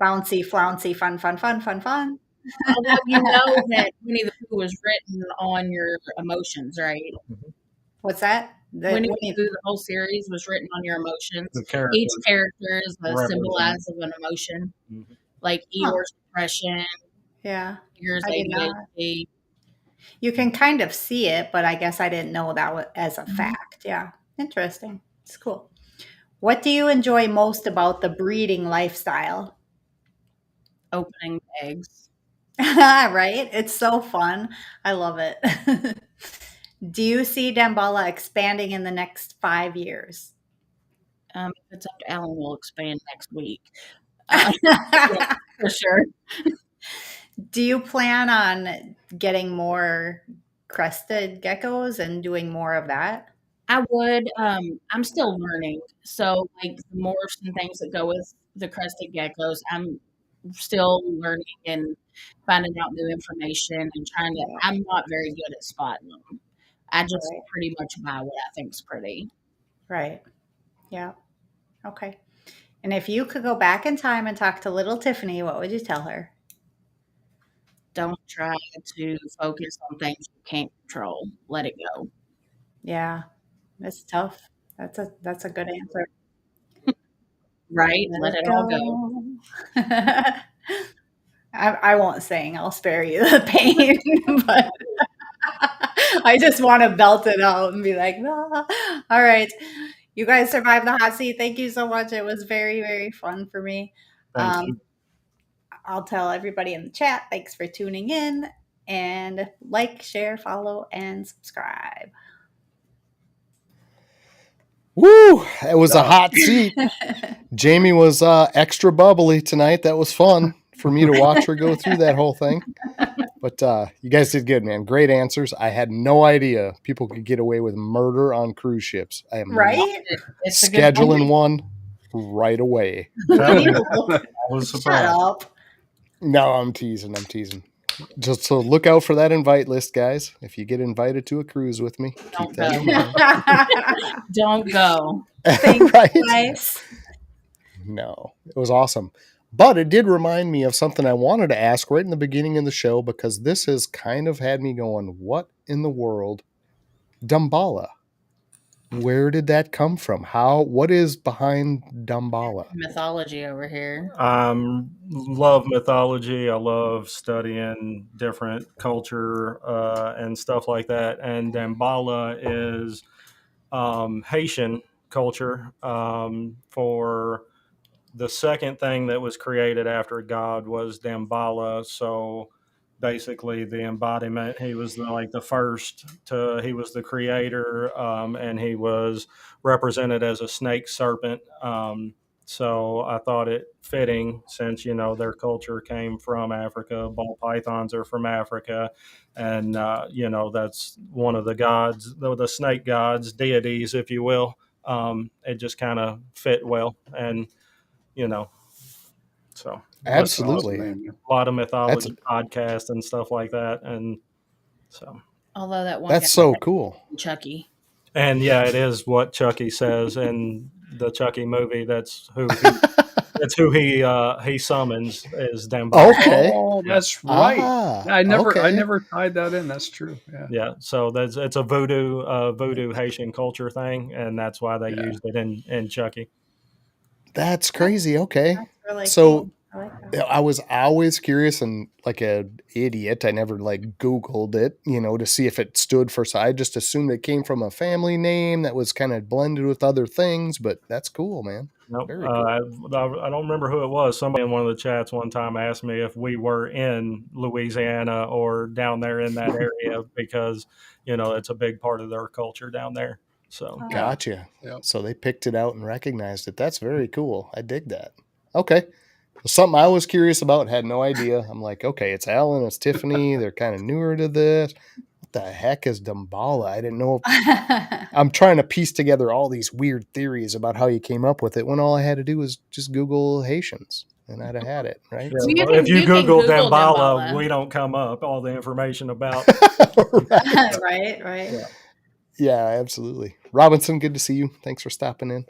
bouncy, flouncy, fun. Although you know that Winnie the Pooh was written on your emotions, right? What's that? Winnie the Pooh, the whole series was written on your emotions. Each character is a symbolize of an emotion. Mm-hmm. Like Eeyore's depression. Yeah. Yours ADHD. You can kind of see it, but I guess I didn't know that as a fact. Yeah. Interesting. It's cool. What do you enjoy most about the breeding lifestyle? Opening eggs. Right? It's so fun. I love it. Do you see Damballah expanding in the next 5 years? If it's up to Alan, we'll expand next week. Yeah, for sure. Do you plan on getting more crested geckos and doing more of that? I would. I'm still learning. So, like the morphs and things that go with the crested geckos, I'm still learning and finding out new information and trying to. Yeah. I'm not very good at spotting them. I just Right. pretty much buy what I think's pretty. Right. Yeah. Okay. And if you could go back in time and talk to little Tiffany, what would you tell her? Don't try to focus on things you can't control. Let it go. Yeah, it's tough. That's a good answer. Right? Let Let it it all go. go. I won't sing. I'll spare you the pain, but I just want to belt it out and be like, "Ah." All right. You guys survived the hot seat. Thank you so much. It was very, very fun for me. Thank you. I'll tell everybody in the chat, thanks for tuning in, and like, share, follow, and subscribe. Woo! It was a hot seat. Jamie was extra bubbly tonight. That was fun for me to watch her go through that whole thing. But you guys did good, man. Great answers. I had no idea people could get away with murder on cruise ships. I am Right? It's a good scheduling one right away. I was Shut surprised. up. No, I'm teasing. Just so look out for that invite list, guys. If you get invited to a cruise with me, keep that in mind. Don't go. Thanks, Right? guys. No, it was awesome. But it did remind me of something I wanted to ask right in the beginning of the show, because this has kind of had me going, what in the world? Damballah. Where did that come from? What is behind Damballah? Mythology over here. Love mythology. I love studying different culture and stuff like that. And Damballah is Haitian culture for the second thing that was created after God was Damballah. So basically, the embodiment. He was like the first to. He was the creator, and he was represented as a snake serpent. So I thought it fitting, since their culture came from Africa. Ball pythons are from Africa, and that's one of the gods, the snake gods, deities, if you will. It just kind of fit well, and so Absolutely. Awesome. a lot of mythology podcasts and stuff like that, and so. Although that one That's so cool. Chucky. And yeah, it is what Chucky says in the Chucky movie. That's who he summons, is Damballah. Okay. Oh, that's right. I okay. never tied that in. That's true. Yeah. So it's a voodoo Haitian culture thing, and that's why they used it in Chucky. That's crazy. Okay. That's really So cool. I like that. I was always curious, and like an idiot, I never Googled it, to see if it stood for. So I just assumed it came from a family name that was kind of blended with other things. But that's cool, man. Nope. Very cool. I don't remember who it was. Somebody in one of the chats one time asked me if we were in Louisiana or down there in that area, because it's a big part of their culture down there. So Gotcha. Yep. So they picked it out and recognized it. That's very cool. I dig that. Okay. Something I was curious about, had no idea. I'm like, okay, it's Alan, it's Tiffany. They're kind of newer to this. What the heck is Damballah? I didn't know. I'm trying to piece together all these weird theories about how you came up with it, when all I had to do was just Google Haitians, and I'd have had it, right? Yeah, if you Google Damballah, we don't come up all the information about. Right. Yeah, absolutely. Robinson, good to see you. Thanks for stopping in.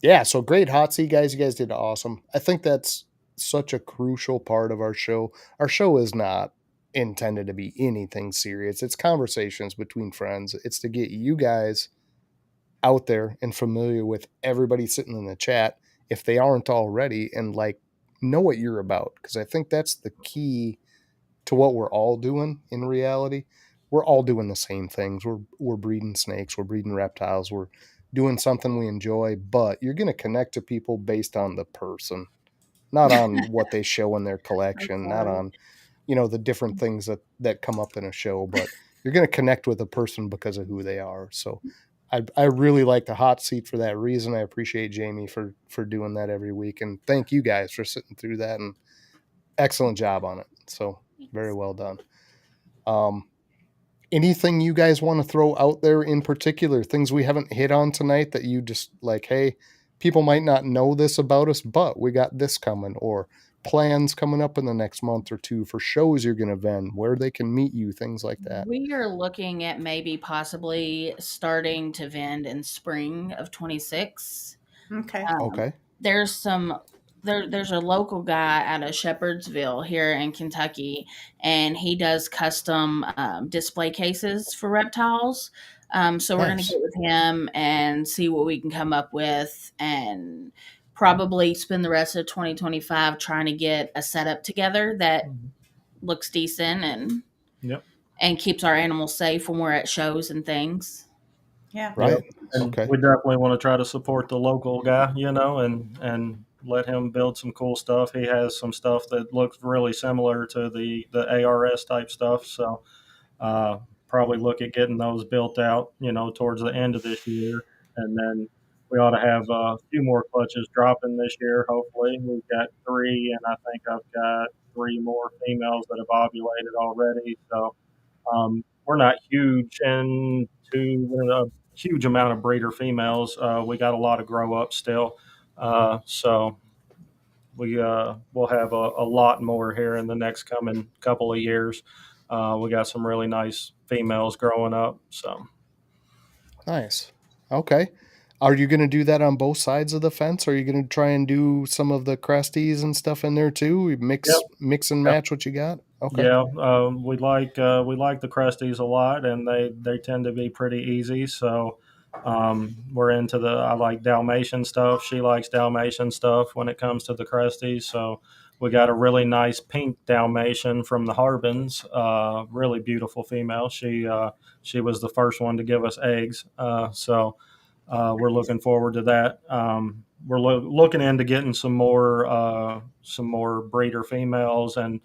Yeah, so great hot seat, guys. You guys did awesome. I think that's such a crucial part of our show. Our show is not intended to be anything serious. It's conversations between friends. It's to get you guys out there and familiar with everybody sitting in the chat, if they aren't already, and know what you're about. Because I think that's the key to what we're all doing in reality. We're all doing the same things. We're breeding snakes. We're breeding reptiles. We're doing something we enjoy, but you're going to connect to people based on the person, not on what they show in their collection, not on, the different things that come up in a show, but you're going to connect with a person because of who they are. So I really like the hot seat for that reason. I appreciate Jamie for doing that every week. And thank you guys for sitting through that and excellent job on it. So very well done. Anything you guys want to throw out there in particular, things we haven't hit on tonight that you just like, hey, people might not know this about us, but we got this coming, or plans coming up in the next month or two for shows you're going to vend, where they can meet you, things like that? We are looking at maybe possibly starting to vend in spring of 26. Okay. Okay. There's a local guy out of Shepherdsville here in Kentucky, and he does custom display cases for reptiles. So we're going to Nice. get with him and see what we can come up with, and probably spend the rest of 2025 trying to get a setup together that looks decent and keeps our animals safe when we're at shows and things. Yeah. Right. And Okay. we definitely want to try to support the local guy, and let him build some cool stuff. He has some stuff that looks really similar to the ARS type stuff. So probably look at getting those built out, towards the end of this year. And then we ought to have a few more clutches dropping this year, hopefully. We've got 3, and I think I've got 3 more females that have ovulated already. So we're not huge into a huge amount of breeder females. We got a lot of grow up still. So we'll have a lot more here in the next coming couple of years. We got some really nice females growing up. So Nice. Okay. Are you going to do that on both sides of the fence? Or are you going to try and do some of the cresties and stuff in there too? Mix and match what you got? Okay. Yeah, we like the Cresties a lot, and they tend to be pretty easy. So we're into I like Dalmatian stuff. She likes Dalmatian stuff when it comes to the Cresties. So we got a really nice pink Dalmatian from the Harbins. Really beautiful female. She was the first one to give us eggs. So we're looking forward to that. We're looking into getting some more breeder females and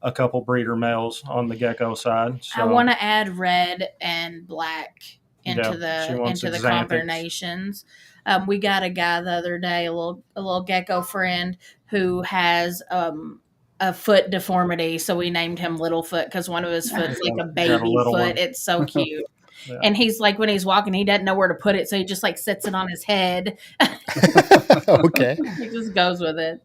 a couple breeder males on the gecko side. So, I want to add red and black into the the combinations. We got a guy the other day, a little gecko friend who has a foot deformity, so we named him Littlefoot because one of his foot's like a baby foot. One. It's so cute. Yeah. And he's like, when he's walking, he doesn't know where to put it, so he just like sits it on his head. Okay. He just goes with it.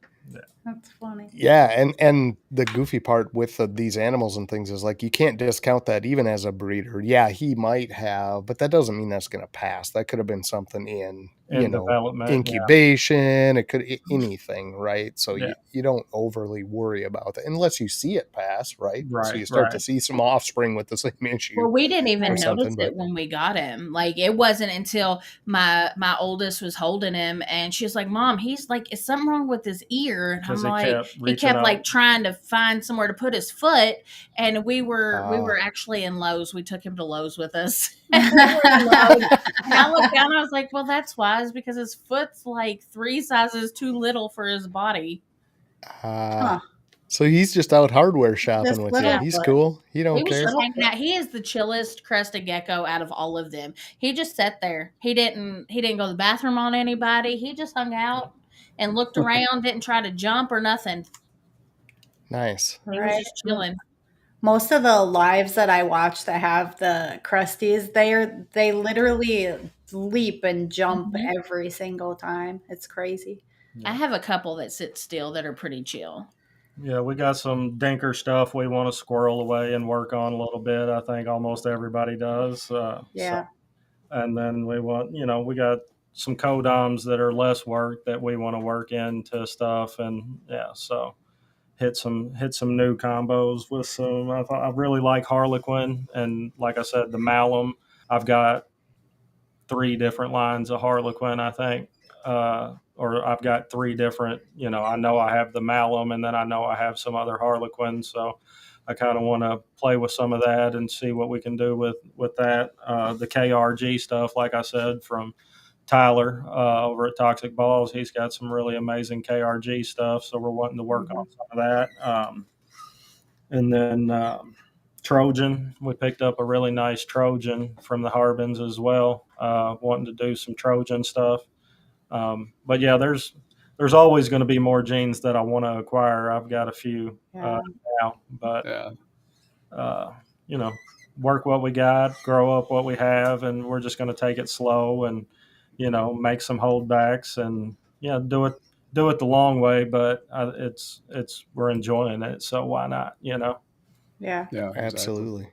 That's funny. Yeah, and the goofy part with these animals and things is like you can't discount that even as a breeder. Yeah, he might have, but that doesn't mean that's going to pass. That could have been something in development, incubation. It could anything, right? So you don't overly worry about it unless you see it pass, right? So you start to see some offspring with the same issue. Well, we didn't even notice it when we got him. Like it wasn't until my oldest was holding him, and she was like, "Mom, he's like, is something wrong with his ear?" And I'm like, he kept like trying to find somewhere to put his foot, and we were actually in Lowe's. We took him to Lowe's with us. And I looked down, I was like, well, that's wise because his foot's like 3 sizes too little for his body. So he's just out hardware shopping with you. He's cool. He don't care. He is the chillest crested gecko out of all of them. He just sat there. He didn't go to the bathroom on anybody. He just hung out and looked around, didn't try to jump or nothing. Nice. He was just chilling. Most of the lives that I watch that have the Crusties, they literally leap and jump every single time. It's crazy. I have a couple that sit still that are pretty chill. Yeah, we got some dinker stuff we want to squirrel away and work on a little bit. I think almost everybody does. Yeah. So, and then we want, we got some codoms that are less work that we want to work into stuff. And so hit some new combos with some. I really like Harlequin, and like I said, the Malum. I've got 3 different lines of Harlequin, I think, or I've got 3 different. I know I have the Malum, and then I know I have some other Harlequin. So I kind of want to play with some of that and see what we can do with that. The KRG stuff, like I said, from Tyler over at Toxic Balls, he's got some really amazing KRG stuff, so we're wanting to work on some of that. And then Trojan, we picked up a really nice Trojan from the Harbins as well, wanting to do some Trojan stuff. But yeah, there's there's always going to be more genes that I want to acquire. I've got a few now, but you know, work what we got, grow up what we have, and we're just going to take it slow and, you know, make some holdbacks and do it the long way. But it's we're enjoying it, so why not? You know. Yeah. Absolutely.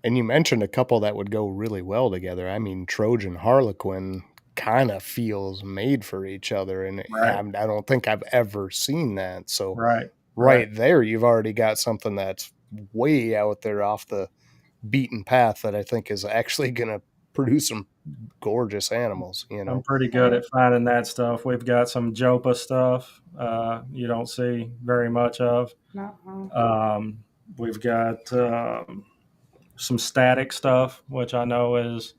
And you mentioned a couple that would go really well together. I mean, Trojan Harlequin kind of feels made for each other, and I don't think I've ever seen that. So right there, you've already got something that's way out there off the beaten path that I think is actually going to produce some gorgeous animals. You know, I'm pretty good at finding that stuff. We've got some Jopa stuff you don't see very much of. We've got some static stuff, which I know is,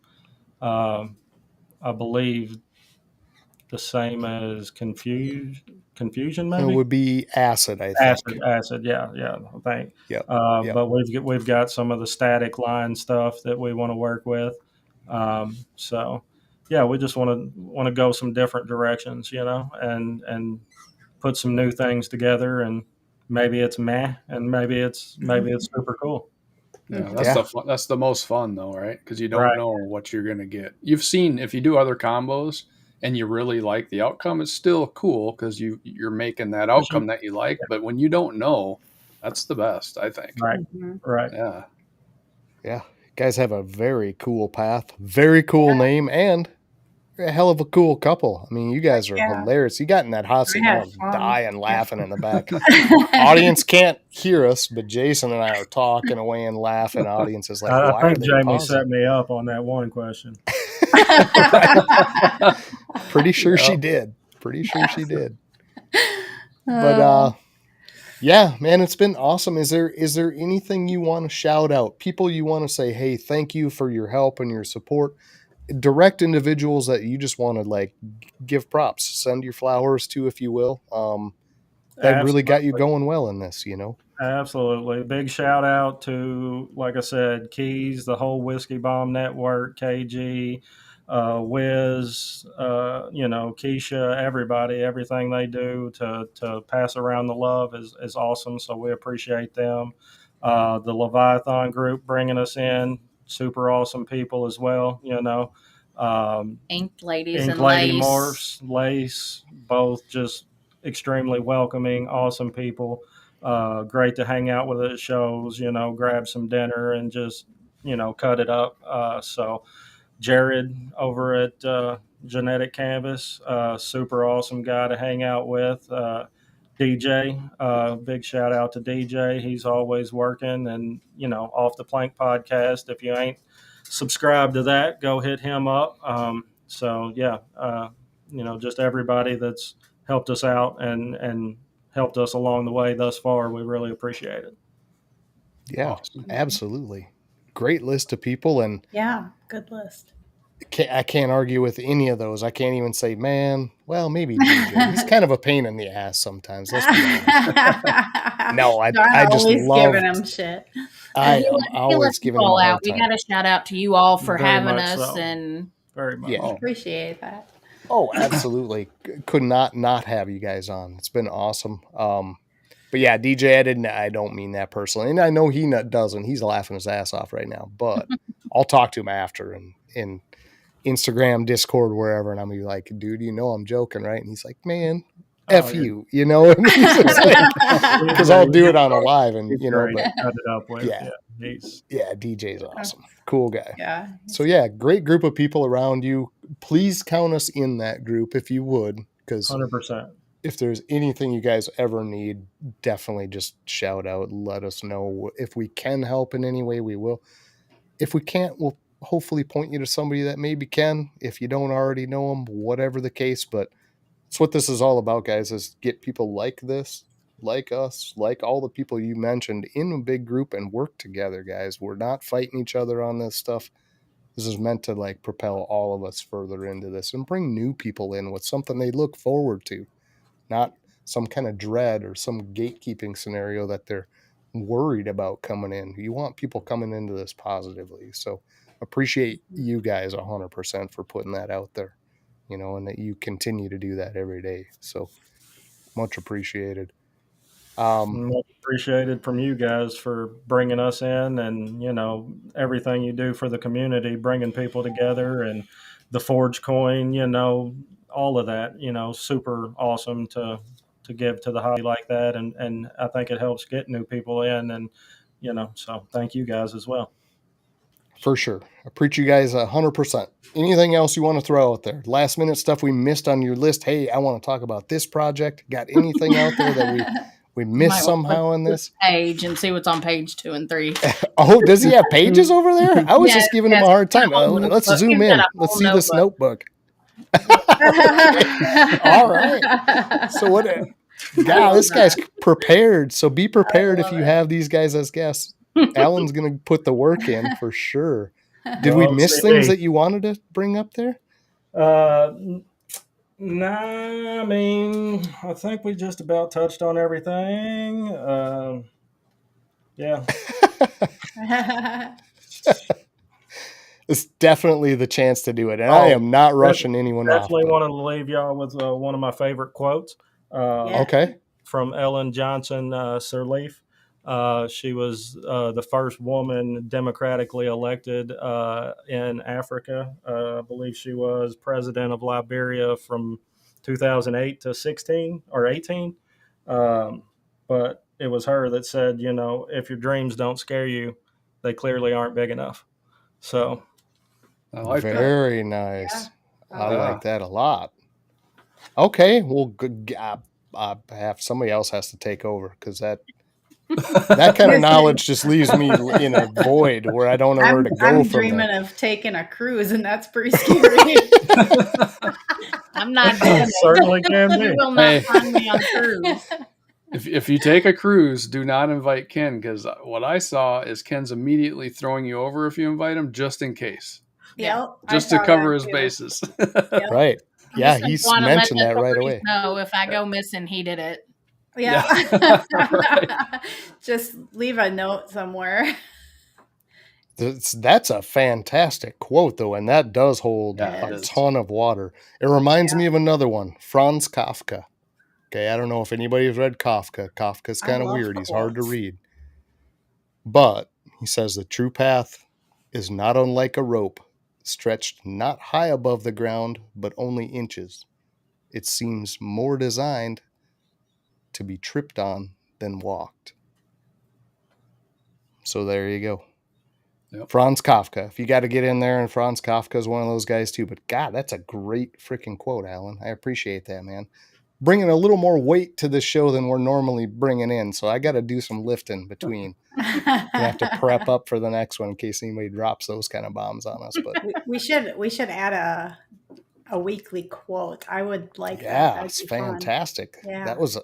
I believe, the same as confusion. Maybe it would be acid. I think acid. Yeah, I think. Yeah. But we've got some of the static line stuff that we want to work with. So yeah, we just want to go some different directions, you know, and put some new things together, and maybe it's meh, and maybe it's super cool. Yeah, that's the most fun though, right? Because you don't know what you're gonna get. You've seen if you do other combos and you really like the outcome, it's still cool because you're making that outcome that you like. But when you don't know, that's the best, I think. Right. Yeah. You guys have a very cool path, very cool name, and a hell of a cool couple. I mean, you guys are hilarious. You got in that hot seat, I'm dying laughing in the back. Audience can't hear us, but Jason and I are talking away and laughing. Audience is like, I why think are they Jamie pausing? set me up on that one question. Pretty sure she did. Pretty sure she did. But yeah, man, it's been awesome. Is there anything you want to shout out? People you want to say, hey, thank you for your help and your support? Direct individuals that you just want to like give props, send your flowers to, if you will. That really got you going well in this, you know? Absolutely. Big shout out to, like I said, Keys, the whole Whiskey Bomb Network, KG, Wiz, you know, Keisha, everybody, everything they do to pass around the love is awesome. So we appreciate them. The Leviathan group bringing us in, super awesome people as well, you know. Ink Ladies Ink and Lady Lace. Morphs, Lace, both just extremely welcoming, awesome people. Great to hang out with at shows, you know, grab some dinner and just, you know, cut it up. So Jared over at Genetic Canvas, super awesome guy to hang out with. DJ, big shout out to DJ. He's always working, and, you know, Off the Plank podcast. If you ain't subscribed to that, go hit him up. So yeah, you know, just everybody that's helped us out and helped us along the way thus far. We really appreciate it. Yeah, absolutely. Great list of people, and good list. I can't argue with any of those. I can't even say, man, well, maybe DJ. He's kind of a pain in the ass sometimes. Let's be honest. No, I just love giving him shit. I am always giving him a hard time. We got to shout out to you all for having us, and very much appreciate that. Oh, absolutely. Could not have you guys on. It's been awesome. But yeah, DJ, I don't mean that personally, and I know he doesn't. He's laughing his ass off right now. But I'll talk to him after in Instagram, Discord, wherever, and I'm gonna be like, dude, you know I'm joking, right? And he's like, man, F you, you know, because I'll do it on a live, and you know, but cut it up with. Yeah, DJ's awesome, cool guy. Yeah. So yeah, great group of people around you. Please count us in that group if you would, because 100%. If there's anything you guys ever need, definitely just shout out. Let us know. If we can help in any way, we will. If we can't, we'll hopefully point you to somebody that maybe can. If you don't already know them, whatever the case. But that's what this is all about, guys, is get people like this, like us, like all the people you mentioned in a big group and work together, guys. We're not fighting each other on this stuff. This is meant to like propel all of us further into this and bring new people in with something they look forward to. Not some kind of dread or some gatekeeping scenario that they're worried about coming in. You want people coming into this positively. So appreciate you guys 100% for putting that out there. and that you continue to do that every day. So much appreciated. Much appreciated from you guys for bringing us in, and everything you do for the community, bringing people together, and the Forge coin, all of that, super awesome to give to the hobby like that, and I think it helps get new people in, and so thank you guys as well. For sure. I appreciate you guys 100%. Anything else you want to throw out there? Last minute stuff we missed on your list. Hey, I want to talk about this project. Got anything out there that we missed somehow in this page and see what's on page 2 and 3? Oh, does he have pages over there? I was just giving him a hard time. Let's zoom in. Let's see this notebook. All right. So what? God, this guy's prepared. So be prepared if you have these guys as guests. Alan's going to put the work in for sure. Did we miss things that you wanted to bring up there? Nah, I mean, I think we just about touched on everything. Yeah. It's definitely the chance to do it. And I am not rushing anyone off. Definitely want to leave y'all with one of my favorite quotes. Okay. From Ellen Johnson Sirleaf. She was the first woman democratically elected in Africa. I believe she was president of Liberia from 2008 to 16 or 18. But it was her that said, if your dreams don't scare you, they clearly aren't big enough. So I like very that. nice. Yeah. I like that a lot. Okay. Well, somebody else has to take over because that kind of knowledge just leaves me in a void where I don't know where to go I'm from dreaming there. of taking a cruise, and that's pretty scary. I'm not doing it. Certainly can be. You will not find me on cruise. If you take a cruise, do not invite Ken, because what I saw is Ken's immediately throwing you over if you invite him, just in case. Yeah, just to cover his bases. Yep. Right. Yeah, he's mentioned that right away. No, if I go missing, he did it. Yeah. Right. Just leave a note somewhere. That's a fantastic quote, though, and that does hold a ton of water. It reminds me of another one, Franz Kafka. Okay, I don't know if anybody has read Kafka. Kafka's kind of weird. He's hard to read. But he says the true path is not unlike a rope, stretched not high above the ground, but only inches. It seems more designed to be tripped on than walked. So there you go. Yep. Franz Kafka. If you got to get in there, and Franz Kafka is one of those guys too. But God, that's a great freaking quote, Alan. I appreciate that, man. Bringing a little more weight to this show than we're normally bringing in. So I got to do some lifting between. I have to prep up for the next one in case anybody drops those kind of bombs on us. But we should add a weekly quote. I would like that. Yeah, it's fantastic. Yeah. That was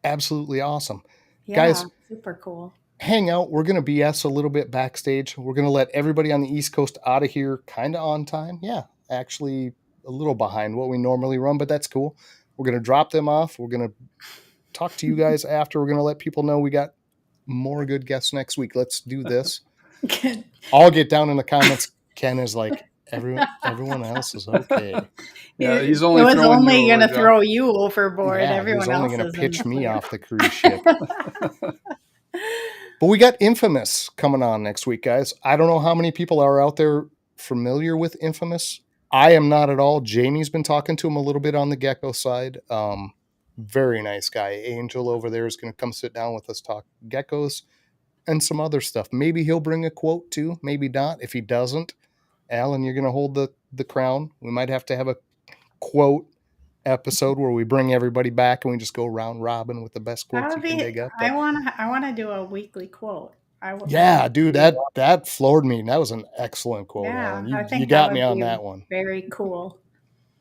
absolutely awesome. Yeah, guys, super cool. Hang out. We're going to BS a little bit backstage. We're going to let everybody on the East Coast out of here kind of on time. Yeah, actually a little behind what we normally run, but that's cool. We're going to drop them off. We're going to talk to you guys after. We're going to let people know we got more good guests next week. Let's do this. I'll get down in the comments. Ken is like, everyone else is okay. Yeah, he's only going to throw you overboard. Yeah, everyone he's only else going to pitch me clear. off the cruise ship. But we got Infamous coming on next week, guys. I don't know how many people are out there familiar with Infamous. I am not at all. Jamie's been talking to him a little bit on the Gecko side. Very nice guy. Angel over there is going to come sit down with us, talk geckos and some other stuff. Maybe he'll bring a quote too. Maybe not. If he doesn't, Alan, you're going to hold the crown. We might have to have a quote episode where we bring everybody back and we just go round robin with the best quotes you can dig up. I want to do a weekly quote. Yeah, dude, that floored me. That was an excellent quote, yeah, Alan. I think you got me on that one. Very cool.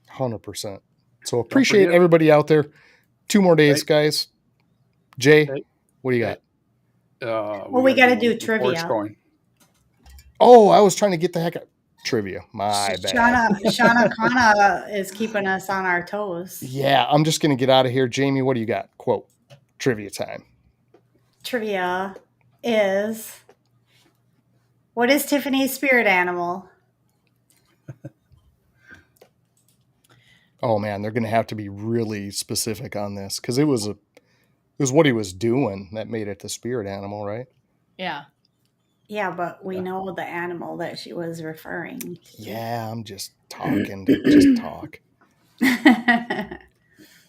100%. So appreciate everybody out there. 2 more days, guys. Jay, what do you got? We got to do trivia. Oh, I was trying to get the heck out. Trivia. My bad. Shauna Kana is keeping us on our toes. Yeah, I'm just going to get out of here. Jamie, what do you got? Quote. Trivia time. Trivia is, what is Tiffany's spirit animal? Oh man, they're going to have to be really specific on this because it was what he was doing that made it the spirit animal, right? Yeah. Yeah, but we know the animal that she was referring to. Yeah, I'm just talking to just talk.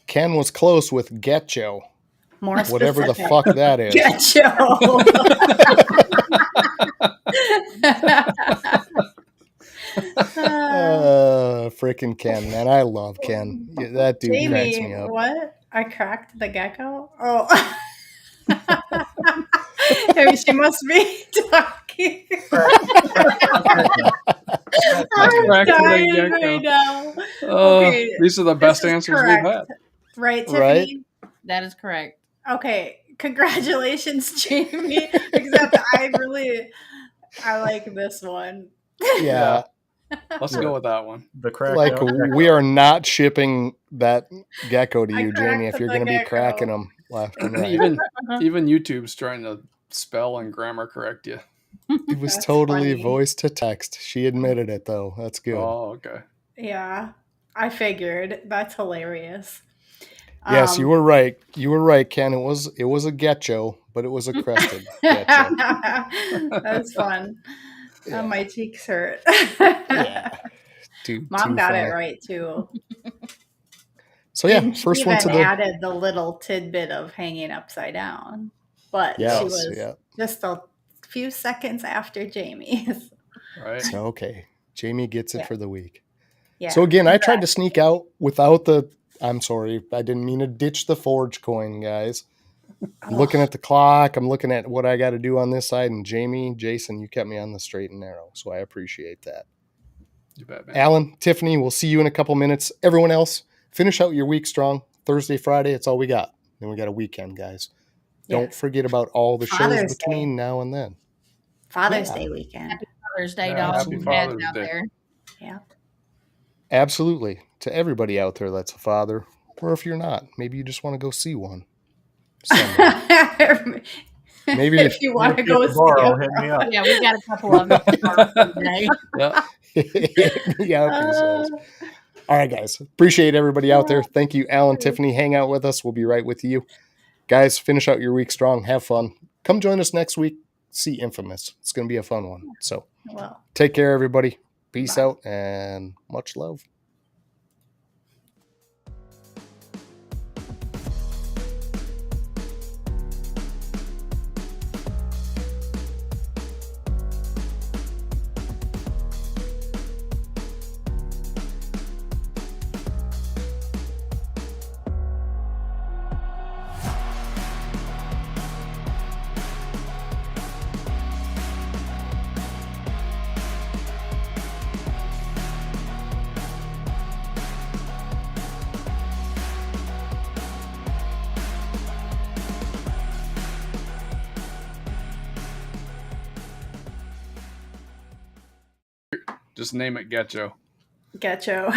Ken was close with Getcho. More whatever specific. the fuck that is. Getcho. Freaking Ken, man. I love Ken. That dude Jamie, cracks me up. What? I cracked the gecko? Oh. She must be talking. I'm dying right now. Okay, these are the best answers we've had. Right, Tiffany? Right? That is correct. Okay, congratulations, Jamie. Except I like this one. Yeah. Let's go with that one. The crack. Like, we are not shipping that gecko to you, Jamie, if you're going to be cracking them left and right. Even YouTube's trying to spell and grammar correct you. It was totally funny. Voice to text. She admitted it, though. That's good. Oh, okay. Yeah, I figured. That's hilarious. Yes, you were right. You were right, Ken. It was a getcho, but it was a crested getcho. That's fun. Yeah. Oh, my cheeks hurt. Yeah. Mom got it right too. So yeah, first one to the added the little tidbit of hanging upside down, but she was just a few seconds after Jamie's. Right. So, okay, Jamie gets it for the week. Yeah. So again, I tried to sneak out without the. I'm sorry, I didn't mean to ditch the forge coin, guys. I'm looking at the clock. I'm looking at what I got to do on this side. And Jamie, Jason, you kept me on the straight and narrow. So I appreciate that. You bet, man. Alan, Tiffany, we'll see you in a couple minutes. Everyone else, finish out your week strong. Thursday, Friday, it's all we got. Then we got a weekend, guys. Don't forget about all the shows between now and then. Father's Day weekend. Happy Father's Day to all the dads out there. Yeah. Absolutely. To everybody out there that's a father. Or if you're not, maybe you just want to go see one. Maybe if you want to go borrow, hit me up. Yeah, we got a couple of them today. Yeah. All right, guys. Appreciate everybody out there. Thank you, Alan, Tiffany. Hang out with us. We'll be right with you. Guys, finish out your week strong. Have fun. Come join us next week. See Infamous. It's going to be a fun one. So take care, everybody. Peace out and much love. Just name it Getcho. Getcho.